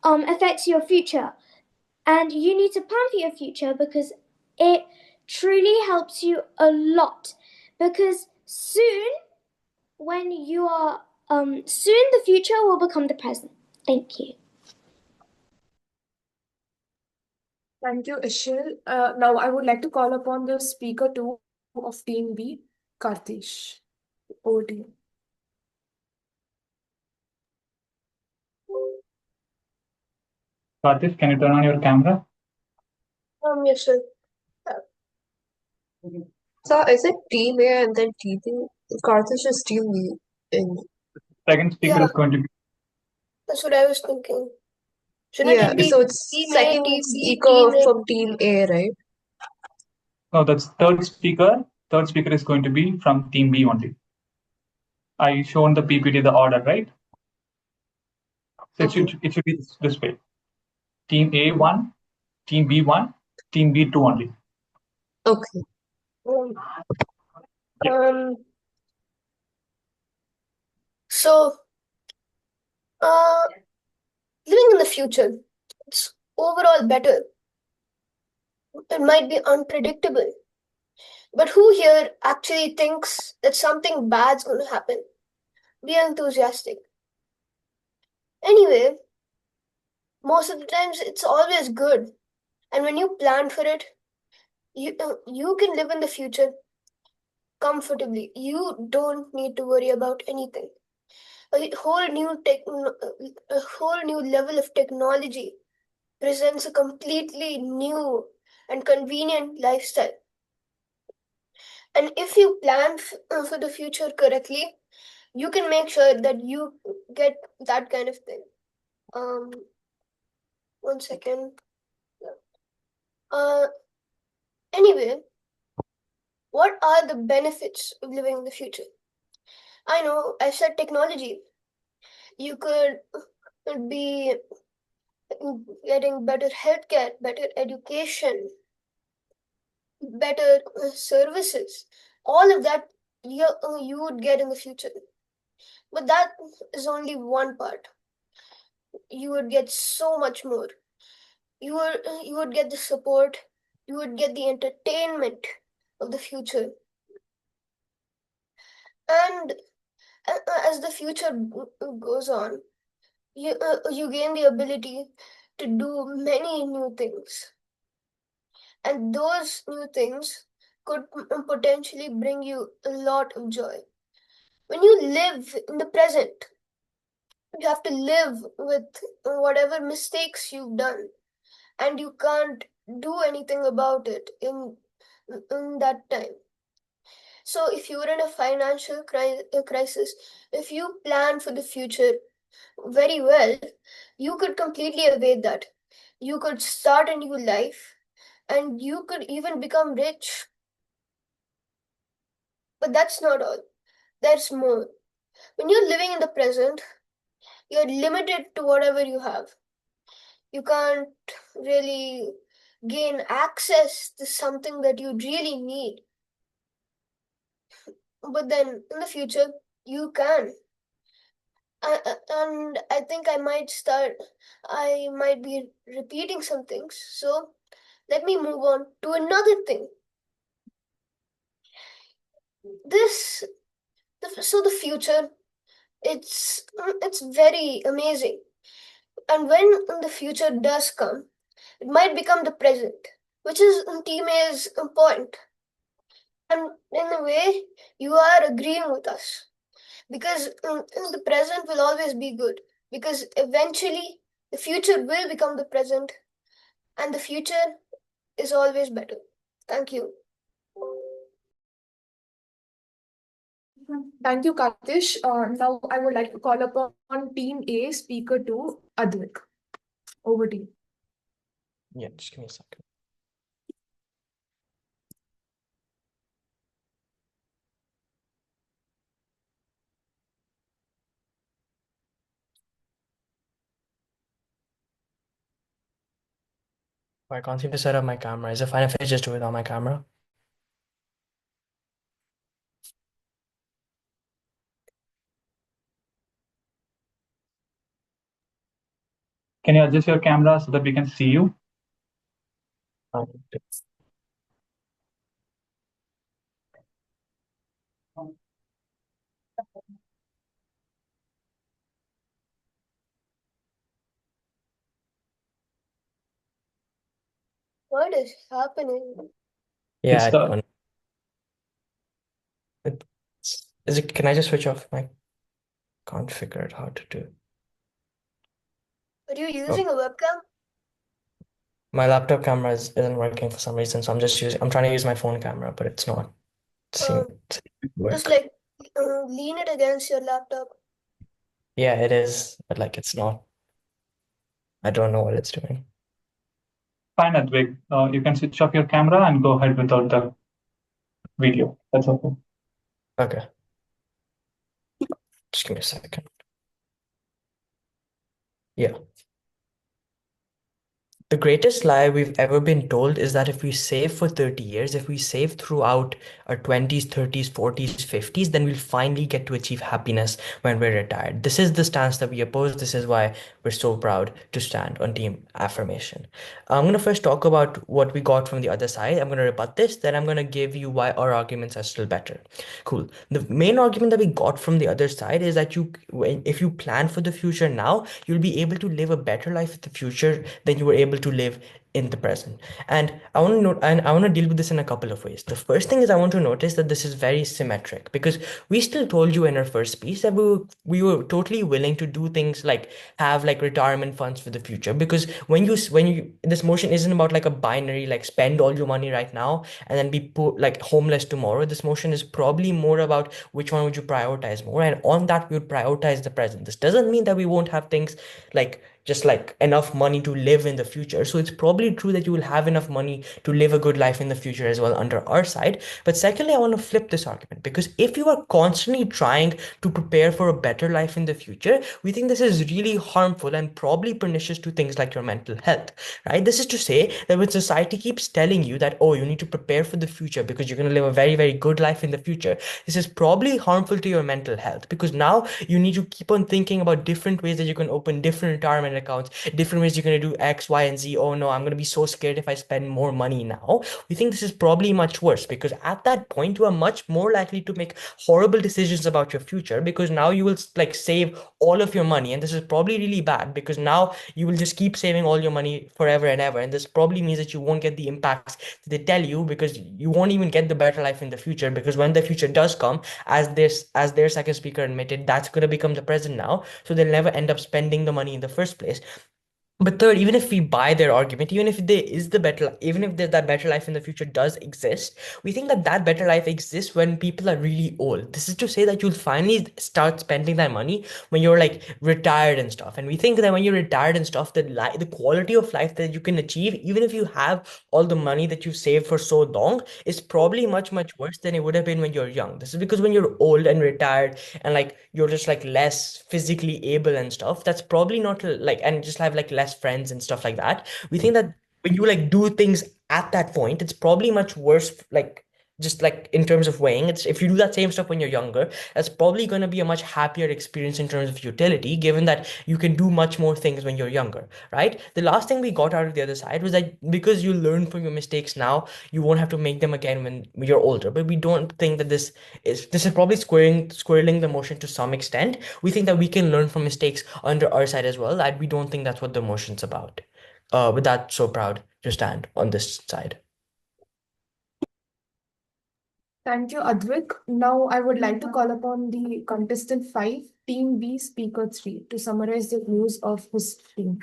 affects your future, and you need to plan for your future because it truly helps you a lot. Because soon the future will become the present. Thank you. Thank you, Ishil. Now I would like to call upon the speaker two of Team B, Kartish. Over to you. Kartish, can you turn on your camera? Yes, sir. So is it Team A and then Team B? Kartish is Team B. Second speaker is going to be. That's what I was thinking. Shouldn't Yeah, it be so it's Team A, second Team B, speaker Team A? from Team A, right? No, that's third speaker. Third speaker is going to be from Team B only. I shown the PPT, the order, right? So it should be this way. Team A1, Team B1, Team B2 only. Okay. So, living in the future, it's overall better. It might be unpredictable. But who here actually thinks that something bad's going to happen? Be enthusiastic. Anyway, most of the times it's always good. And when you plan for it, You can live in the future comfortably. You don't need to worry about anything. A whole new level of technology presents a completely new and convenient lifestyle. And if you plan for the future correctly, you can make sure that you get that kind of thing. Um, 1 second. Uh, anyway, what are the benefits of living in the future? I know I said technology. You could be getting better healthcare, better education, better services. All of that you would get in the future. But that is only one part. You would get so much more. You would get the support. You would get the entertainment of the future. And as the future goes on, you gain the ability to do many new things. And those new things could potentially bring you a lot of joy. When you live in the present, you have to live with whatever mistakes you've done, and you can't do anything about it in that time. So if you're in a financial crisis, if you plan for the future very well, you could completely evade that. You could start a new life, and you could even become rich. But that's not all. There's more. When you're living in the present, you're limited to whatever you have. You can't really gain access to something that you really need. But then in the future, you can. And I think I might be repeating some things. So let me move on to another thing. So the future, it's very amazing. And when the future does come, it might become the present, which is Time's point. And in a way, you are agreeing with us. Because the present will always be good. Because eventually, the future will become the present. And the future is always better. Thank you. Thank you, Katish. Now I would like to call upon Team A, Speaker 2, Advik. Over to you. Yeah, just give me a second. I can't seem to set up my camera. Is it fine if I just do it on my camera? Can you adjust your camera so that we can see you? What is happening? Yeah, It's the is it, can I just switch off my, can't figure out how to do. Are you using a webcam? My laptop camera isn't working for some reason, so I'm trying to use my phone camera, but it's not seem to Just work. like lean it against your laptop. Yeah, it is, but like it's not. I don't know what it's doing. fine, Advik. You can switch off your camera and go ahead without the video. That's okay. Okay. Just give me a second. Yeah. The greatest lie we've ever been told is that if we save for 30 years, if we save throughout our 20s, 30s, 40s, 50s, then we'll finally get to achieve happiness when we're retired. This is the stance that we oppose. This is why we're so proud to stand on team affirmation. I'm going to first talk about what we got from the other side. I'm going to rebut this, then I'm going to give you why our arguments are still better. Cool. The main argument that we got from the other side is that if you plan for the future now, you'll be able to live a better life in the future than you were able to live in the present. And I want to note, and I want to deal with this in a couple of ways. The first thing is I want to notice that this is very symmetric, because we still told you in our first speech that we were totally willing to do things like have like retirement funds for the future. Because when you this motion isn't about like a binary, like spend all your money right now and then be like homeless tomorrow. This motion is probably more about which one would you prioritize more, and on that we would prioritize the present. This doesn't mean that we won't have things like just like enough money to live in the future. So it's probably true that you will have enough money to live a good life in the future as well under our side. But secondly, I want to flip this argument, because if you are constantly trying to prepare for a better life in the future, we think this is really harmful and probably pernicious to things like your mental health, right? This is to say that when society keeps telling you that, oh, you need to prepare for the future because you're going to live a very, very good life in the future, this is probably harmful to your mental health, because now you need to keep on thinking about different ways that you can open different retirement accounts, different ways you're going to do X, Y, and Z. Oh no, I'm going to be so scared if I spend more money now. We think this is probably much worse, because at that point you are much more likely to make horrible decisions about your future, because now you will like save all of your money, and this is probably really bad, because now you will just keep saving all your money forever and ever, and this probably means that you won't get the impacts that they tell you, because you won't even get the better life in the future, because when the future does come, as their second speaker admitted, that's going to become the present now, so they'll never end up spending the money in the first place. But third, even if we buy their argument, even if there is the better, even if that better life in the future does exist, we think that that better life exists when people are really old. This is to say that you'll finally start spending that money when you're like retired and stuff. And we think that when you're retired and stuff, the quality of life that you can achieve, even if you have all the money that you've saved for so long, is probably much, much worse than it would have been when you're young. This is because when you're old and retired and like you're just like less physically able and stuff, that's probably not like, and just have like less friends and stuff like that. We think that when you like do things at that point, it's probably much worse, like just like in terms of weighing. It's if you do that same stuff when you're younger, that's probably going to be a much happier experience in terms of utility, given that you can do much more things when you're younger, right? The last thing we got out of the other side was that because you learn from your mistakes now, you won't have to make them again when you're older. But we don't think that this is probably squirreling the motion to some extent. We think that we can learn from mistakes under our side as well, and we don't think that's what the motion's about. With that, so proud to stand on this side. Thank you, Advik. Now I would like to call upon the contestant 5, Team B, Speaker 3, to summarize the views of his team.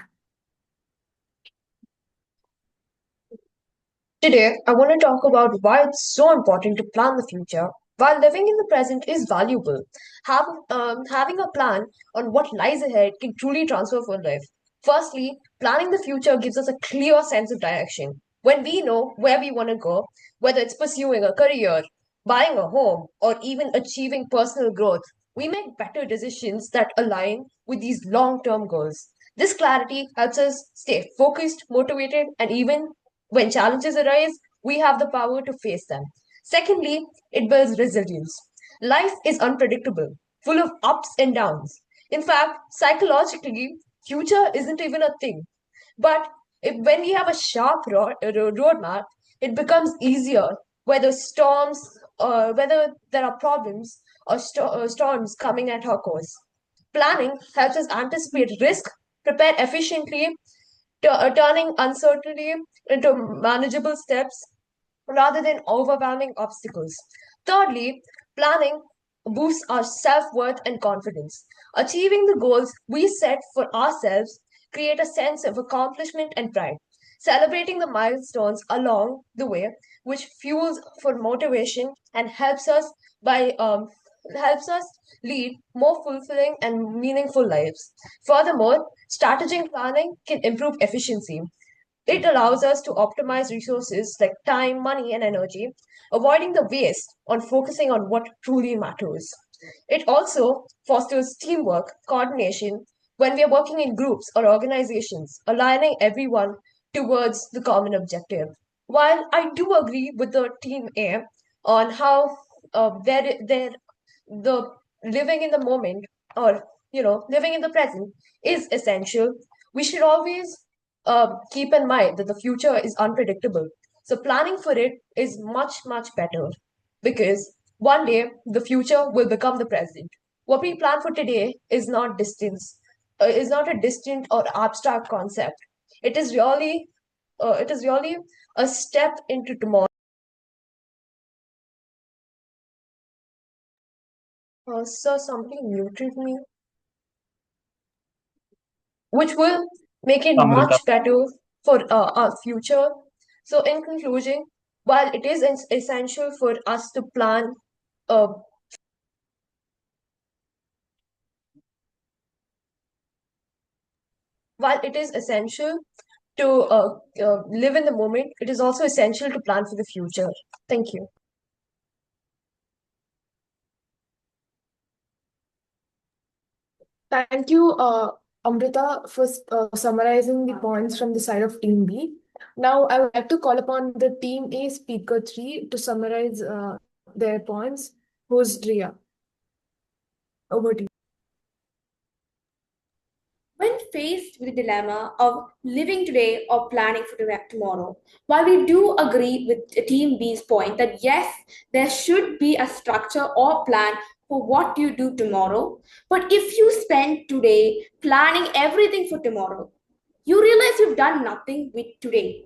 Today, I want to talk about why it's so important to plan the future. While living in the present is valuable, having a plan on what lies ahead can truly transform our life. Firstly, planning the future gives us a clear sense of direction. When we know where we want to go, whether it's pursuing a career, buying a home, or even achieving personal growth, we make better decisions that align with these long term goals. This clarity helps us stay focused, motivated, and even when challenges arise, we have the power to face them. Secondly, it builds resilience. Life is unpredictable, full of ups and downs. In fact, psychologically, future isn't even a thing. But when we have a sharp roadmap, it becomes easier. Whether there are problems or storms coming at our course. Planning helps us anticipate risk, prepare efficiently, turning uncertainty into manageable steps rather than overwhelming obstacles. Thirdly, planning boosts our self worth and confidence. Achieving the goals we set for ourselves create a sense of accomplishment and pride. Celebrating the milestones along the way, which fuels for motivation and helps us lead more fulfilling and meaningful lives. Furthermore, strategic planning can improve efficiency. It allows us to optimize resources like time, money, and energy, avoiding the waste on focusing on what truly matters. It also fosters teamwork, coordination when we are working in groups or organizations, aligning everyone towards the common objective. While I do agree with the team A on how the living in the moment or living in the present is essential, we should always keep in mind that the future is unpredictable. So planning for it is much, much better because one day the future will become the present. What we plan for today is not a distant or abstract concept. It is really a step into tomorrow. So something muted me, which will make it Amrita. much better for our future. So, in conclusion, while it is essential for us to plan, uh, while it is essential to live in the moment, it is also essential to plan for the future. Thank you. Thank you, Amrita, for summarizing the points from the side of Team B. Now, I would like to call upon the Team A speaker three to summarize their points. Who's Ria? Over to you. When faced with the dilemma of living today or planning for tomorrow, while we do agree with Team B's point that yes, there should be a structure or plan for what you do tomorrow, but if you spend today planning everything for tomorrow, you realize you've done nothing with today.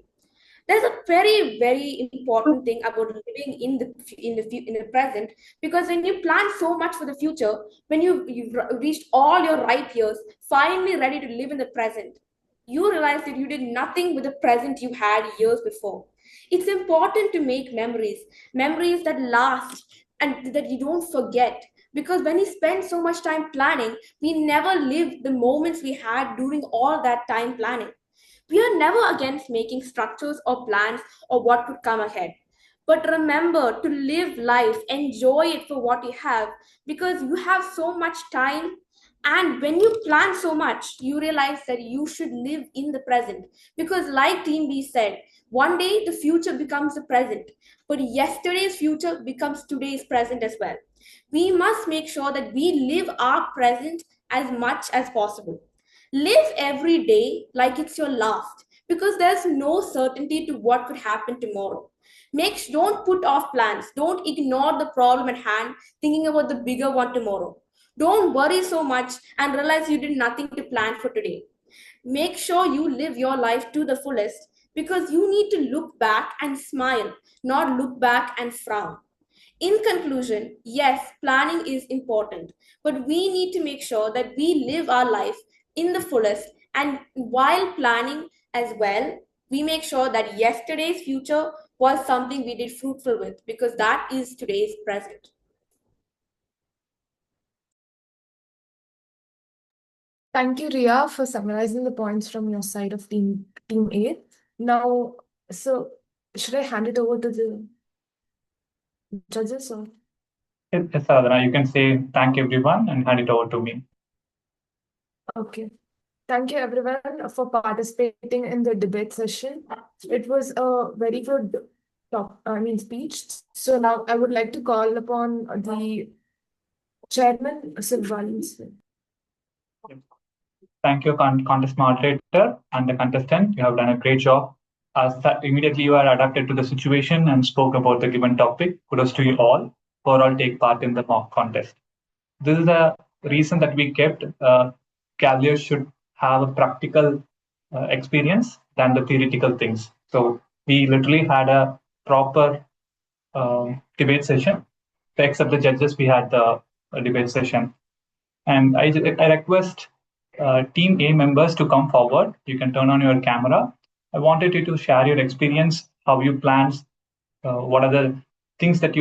There's a very important thing about living in the present, because when you plan so much for the future, when you've reached all your ripe years, finally ready to live in the present, you realize that you did nothing with the present you had years before. It's important to make memories that last and that you don't forget, because when we spend so much time planning, we never live the moments we had during all that time planning. We are never against making structures or plans or what could come ahead. But remember to live life, enjoy it for what you have, because you have so much time. And when you plan so much, you realize that you should live in the present. Because, like Team B said, one day the future becomes the present, but yesterday's future becomes today's present as well. We must make sure that we live our present as much as possible. Live every day like it's your last, because there's no certainty to what could happen tomorrow. Don't put off plans. Don't ignore the problem at hand, thinking about the bigger one tomorrow. Don't worry so much and realize you did nothing to plan for today. Make sure you live your life to the fullest, because you need to look back and smile, not look back and frown. In conclusion, yes, planning is important, but we need to make sure that we live our life in the fullest. And while planning as well, we make sure that yesterday's future was something we did fruitful with, because that is today's present. Thank you, Ria, for summarizing the points from your side of Team A. Now, so should I hand it over to the judges or? Yes, Sadhana, you can say thank everyone and hand it over to me. Okay. Thank you everyone for participating in the debate session. It was a very good speech. So now I would like to call upon the chairman, Silvalins. Thank you, contest moderator and the contestant. You have done a great job. Immediately you are adapted to the situation and spoke about the given topic. Kudos to you all for all take part in the mock contest. This is the reason that we kept Cavaliers should have a practical experience than the theoretical things. So we literally had a proper debate session. Except the judges, we had the debate session. And I request Team A members to come forward. You can turn on your camera. I wanted you to share your experience, how you planned, what are the things that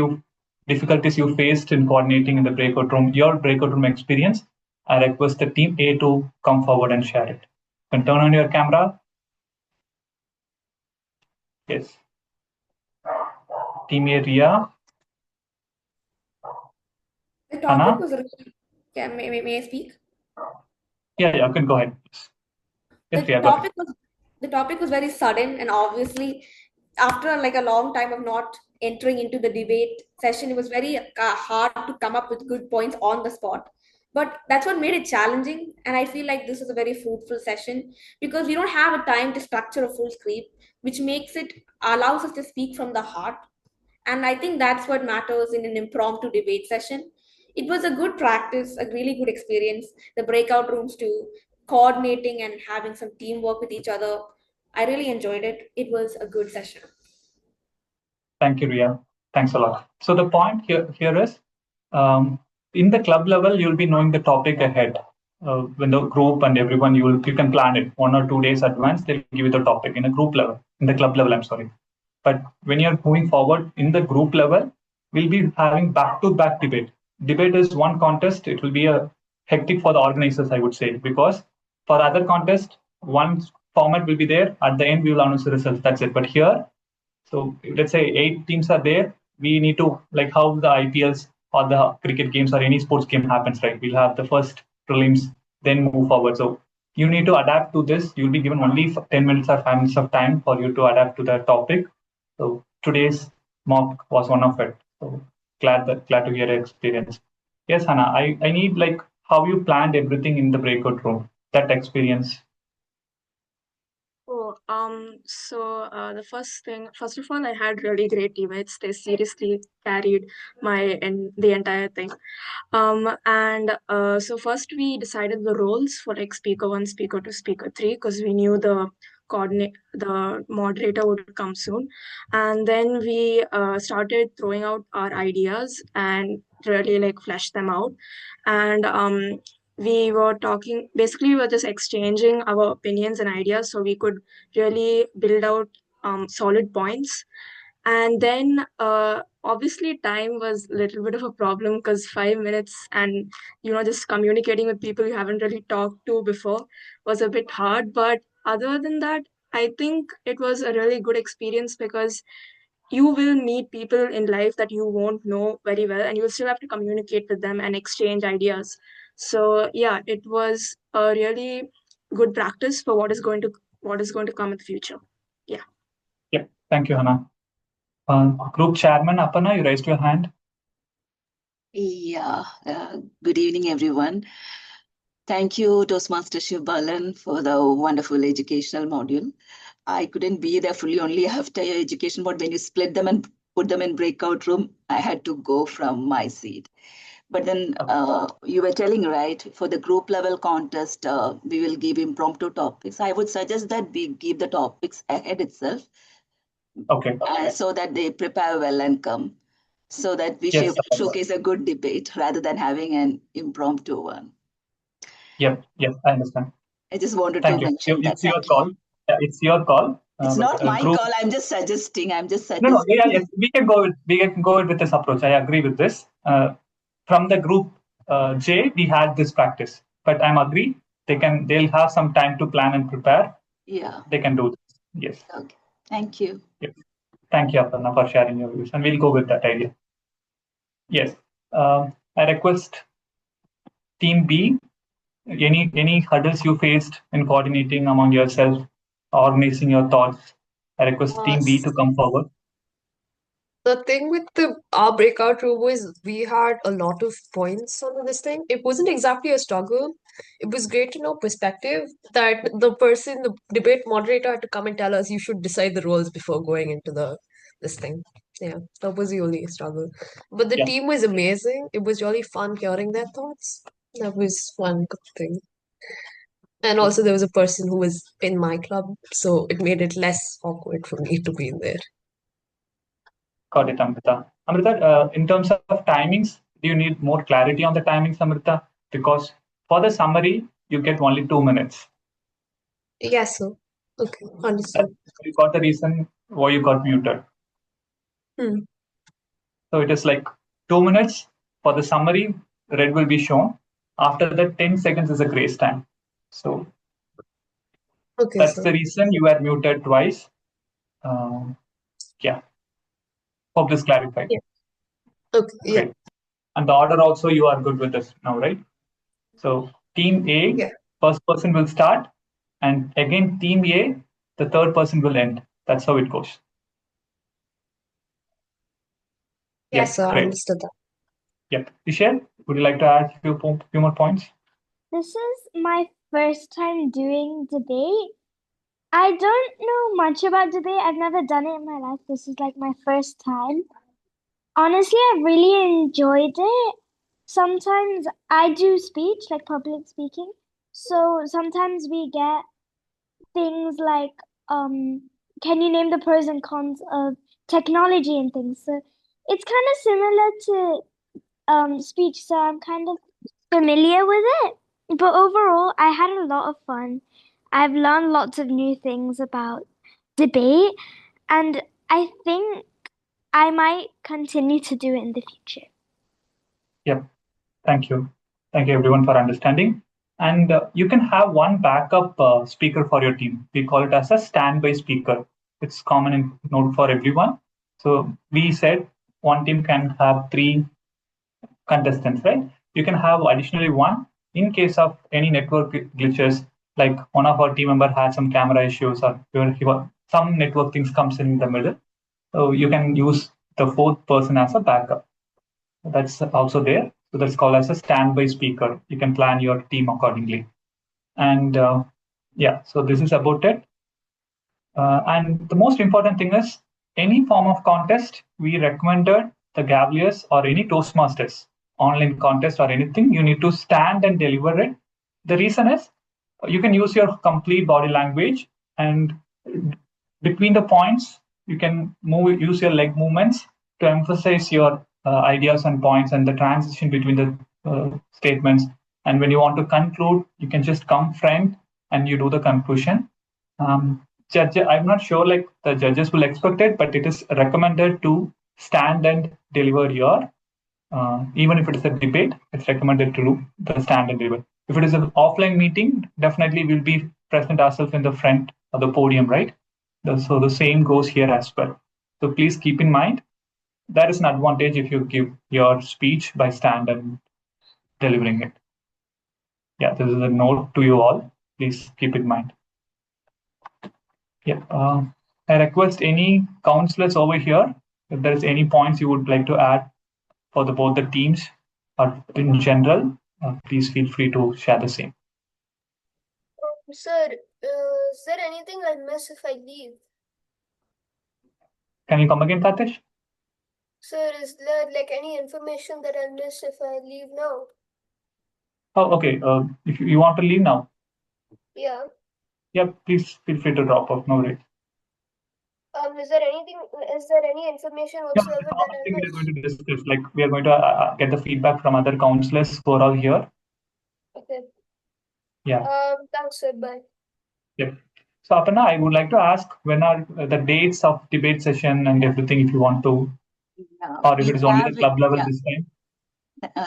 difficulties you faced in coordinating in the breakout room, your breakout room experience. I request the Team A to come forward and share it. You can turn on your camera. Yes. Team A, Ria. The topic was really, may I speak? Yeah, you can go ahead. Yes, The Ria, go ahead. topic was very sudden, and obviously after like a long time of not entering into the debate session, it was very hard to come up with good points on the spot. But that's what made it challenging, and I feel like this is a very fruitful session, because we don't have a time to structure a full script, which allows us to speak from the heart. And I think that's what matters in an impromptu debate session. It was a good practice, a really good experience. The breakout rooms too, coordinating and having some teamwork with each other. I really enjoyed it. It was a good session. Thank you, Ria. Thanks a lot. So the point here is, in the club level, you'll be knowing the topic ahead. When the group and everyone, you can plan it 1 or 2 days advance. They'll give you the topic in a group level, in the club level. I'm sorry. But when you're moving forward in the group level, we'll be having back-to-back debate. Debate is one contest. It will be a hectic for the organizers, I would say, because for other contest, one format will be there. At the end, we will announce the results. That's it. But here, so let's say 8 teams are there. We need to, like how the IPLs or the cricket games or any sports game happens, right? We'll have the first prelims, then move forward. So you need to adapt to this. You'll be given only 10 minutes or 5 minutes of time for you to adapt to the topic. So today's mock was one of it. So glad to hear your experience. Yes, Hannah, I need like how you planned everything in the breakout room. That experience. The first of all, I had really great teammates. They seriously carried the entire thing. So first we decided the roles for like speaker one, speaker two, speaker three, because we knew the moderator would come soon. And then we started throwing out our ideas and really like fleshed them out. And we were talking, basically we were just exchanging our opinions and ideas so we could really build out solid points. And then obviously time was a little bit of a problem because 5 minutes and just communicating with people you haven't really talked to before was a bit hard. But other than that, I think it was a really good experience because you will meet people in life that you won't know very well and you'll still have to communicate with them and exchange ideas. So yeah, it was a really good practice for what is going to come in the future. Yeah. Yeah. Thank you, Hannah. Group chairman, Aparna, you raised your hand. Yeah, good evening, everyone. Thank you, Toastmaster Shivalan, for the wonderful educational module. I couldn't be there fully only after your education, but when you split them and put them in breakout room, I had to go from my seat. But then you were telling, right, for the group level contest, we will give impromptu topics. I would suggest that we give the topics ahead itself. Okay. So that they prepare well and come, so that we Yes. showcase a good debate rather than having an impromptu one. Yep, I understand. I just wanted Thank to you. mention that. It's your call. Yeah, it's your call. It's not my group. call. I'm just suggesting. No. Yeah, yes. We can go with this approach. I agree with this. From the group J, we had this practice, but I'm agree. They'll have some time to plan and prepare. Yeah. They can do this. Yes. Okay. Thank you. Yep. Thank you, Aparna, for sharing your views, and we'll go with that idea. Yes. I request Team B. Any hurdles you faced in coordinating among yourself, organizing your thoughts? I request Team B to come forward. The thing with our breakout room was we had a lot of points on this thing. It wasn't exactly a struggle. It was great to know perspective that the debate moderator had to come and tell us you should decide the roles before going into this thing. Yeah, that was the only struggle. But the team was amazing. It was really fun hearing their thoughts. That was one good thing. And also there was a person who was in my club, so it made it less awkward for me to be in there. Got it, Amrita. Amrita, in terms of timings, do you need more clarity on the timings, Amrita? Because for the summary, you get only 2 minutes. Yes, sir. Okay, understood. You got the reason why you got muted. So it is like 2 minutes for the summary, red will be shown. After that, 10 seconds is a grace time. So that's the reason you are muted twice. Yeah. Hope this clarified. Yeah. Okay. Yeah. Great. And the order also you are good with this now, right? So team A, first person will start, and again team A, the third person will end. That's how it goes. Yes, sir. I understood that. Yep. Ishel, would you like to add a few more points? This is my first time doing debate. I don't know much about debate. I've never done it in my life. This is like my first time. Honestly, I really enjoyed it. Sometimes I do speech, like public speaking. So sometimes we get things like, can you name the pros and cons of technology and things? So it's kind of similar to speech, so I'm kind of familiar with it. But overall, I had a lot of fun. I've learned lots of new things about debate, and I think I might continue to do it in the future. Yep. Thank you. Thank you everyone for understanding. And you can have one backup speaker for your team. We call it as a standby speaker. It's common in note for everyone. So we said one team can have 3 contestants, right? You can have additionally one in case of any network glitches, like one of our team member had some camera issues or some network things comes in the middle. So you can use the 4th person as a backup. That's also there. So that's called as a standby speaker. You can plan your team accordingly. And yeah, so this is about it. And the most important thing is any form of contest, we recommended the Gavaliers or any Toastmasters online contest or anything, you need to stand and deliver it. The reason is you can use your complete body language, and between the points, you can use your leg movements to emphasize your ideas and points and the transition between the statements. And when you want to conclude, you can just come front and you do the conclusion. I'm not sure like the judges will expect it, but it is recommended to stand and deliver your, even if it is a debate, it's recommended to do the stand and deliver. If it is an offline meeting, definitely we'll be present ourselves in the front of the podium, right? So the same goes here as well. So please keep in mind, that is an advantage if you give your speech by stand and delivering it. Yeah, this is a note to you all. Please keep in mind. Yeah, I request any counselors over here, if there is any points you would like to add for both the teams or in general, please feel free to share the same. Sir, is there anything I'll miss if I leave? Can you come again, Katish? Sir, is there like any information that I'll miss if I leave now? Oh, okay. If you want to leave now, Yeah. yeah, please feel free to drop off. No worries. Is there any information Yeah, whatsoever the that common I'll thing we are miss? going to discuss, like we are going to get the feedback from other counselors who are all here. Okay. Yeah. Thanks, sir. Bye. Yep. So Aparna, I would like to ask when are the dates of debate session and everything, if you want to, or if it is only the club level this time.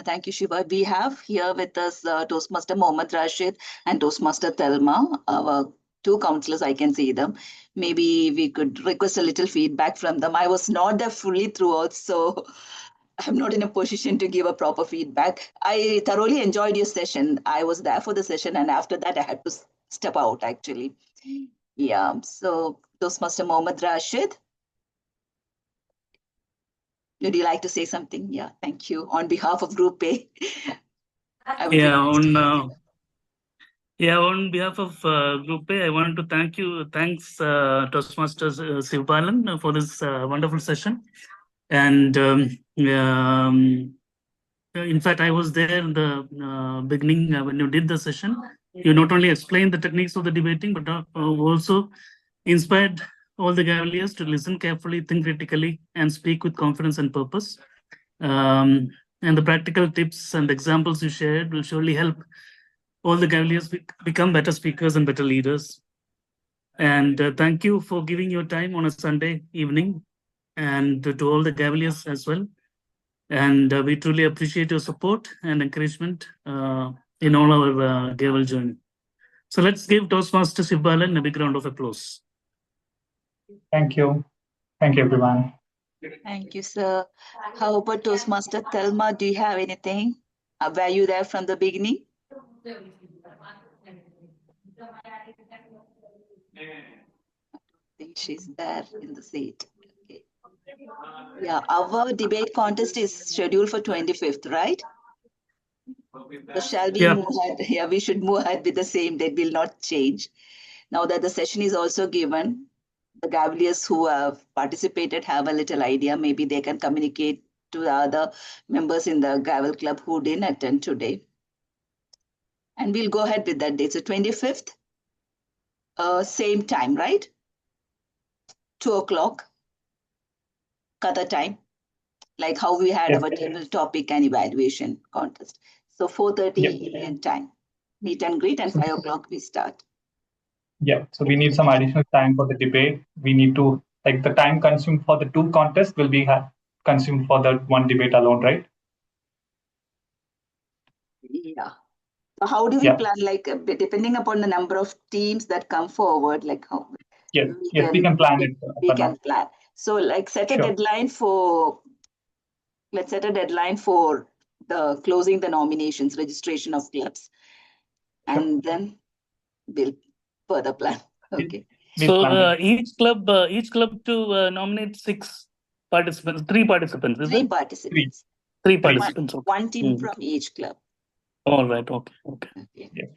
Thank you, Shiva. We have here with us Toastmaster Mohammad Rashid and Toastmaster Thelma, our 2 counselors. I can see them. Maybe we could request a little feedback from them. I was not there fully throughout, so I'm not in a position to give a proper feedback. I thoroughly enjoyed your session. I was there for the session, and after that, I had to step out actually. Yeah. So Toastmaster Mohammad Rashid, would you like to say something? Yeah, thank you. On behalf of Group A, I would on behalf of Group A, I want to thanks Toastmasters Siv Balan for this wonderful session. And in fact, I was there in the beginning when you did the session. You not only explained the techniques of the debating, but also inspired all the Gavaliers to listen carefully, think critically, and speak with confidence and purpose. And the practical tips and examples you shared will surely help all the Gavaliers become better speakers and better leaders. And thank you for giving your time on a Sunday evening, and to all the Gavaliers as well. And we truly appreciate your support and encouragement in all our Gavel journey. So let's give Toastmaster Siv Balan a big round of applause. Thank you. Thank you, everyone. Thank you, sir. How about Toastmaster Thelma? Do you have anything? Were you there from the beginning? I think she's there in the seat. Okay. Yeah, our debate contest is scheduled for 25th, right? So shall we move ahead? Yeah, we should move ahead with the same date. Will not change. Now that the session is also given, the Gavaliers who have participated have a little idea. Maybe they can communicate to the other members in the Gavel Club who didn't attend today. And we'll go ahead with that date. So 25th, same time, right? 2 o'clock, Qatar time, like how we had our table topic and evaluation contest. So 4:30 Indian time, meet and greet, and 5 o'clock we start. Yeah, so we need some additional time for the debate. We need to, like, the time consumed for the two contests will be consumed for the one debate alone, right? Yeah. So how do we plan, like, depending upon the number of teams that come forward, like how we can plan it. We can plan. So like set a deadline for, let's set a deadline for the closing the nominations, registration of clubs, and then we'll further plan. Okay. So each club to nominate three participants, is Three it? participants. Three participants. Okay. One team from each club. All right. Okay. Yeah.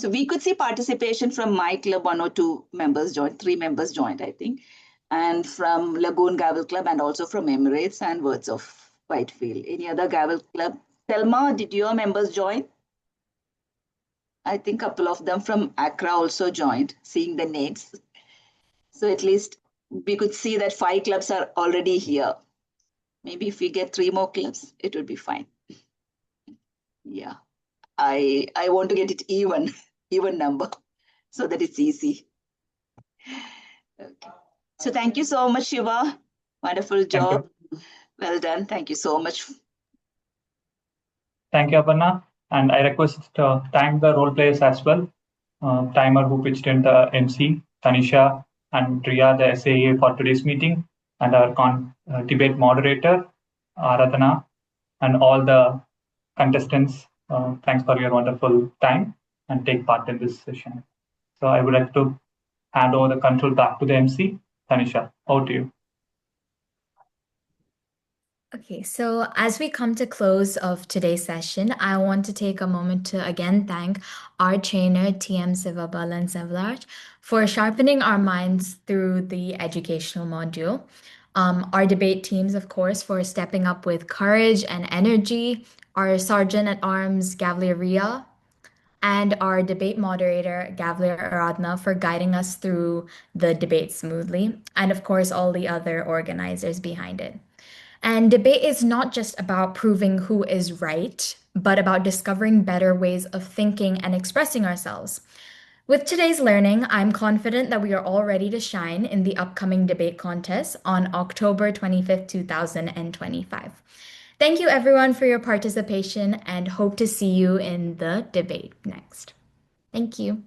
So we could see participation from my club, 1 or 2 members joined, 3 members joined, I think, and from Lagoon Gavel Club, and also from Emirates and Words of Whitefield. Any other Gavel Club? Selma, did your members join? I think a couple of them from Accra also joined, seeing the names. So at least we could see that 5 clubs are already here. Maybe if we get 3 more clubs, it would be fine. Yeah. I want to get it even number, so that it's easy. Okay. So thank you so much, Shiva. Wonderful job. Well done. Thank you so much. Thank you, Aparna. And I request to thank the role players as well. Timer who pitched in the MC, Tanisha, and Ria, the SAA for today's meeting, and our debate moderator, Aradhana, and all the contestants. Thanks for your wonderful time and take part in this session. So I would like to hand over the control back to the MC. Tanisha, over to you. Okay, so as we come to close of today's session, I want to take a moment to again thank our trainer, TM Sivabalan Sevlarch, for sharpening our minds through the educational module. Our debate teams, of course, for stepping up with courage and energy, our Sergeant at Arms, Gavleria, and our debate moderator, Gavlir Aradna, for guiding us through the debate smoothly, and of course, all the other organizers behind it. And debate is not just about proving who is right, but about discovering better ways of thinking and expressing ourselves. With today's learning, I'm confident that we are all ready to shine in the upcoming debate contest on October 25th, 2025. Thank you everyone for your participation and hope to see you in the debate next. Thank you.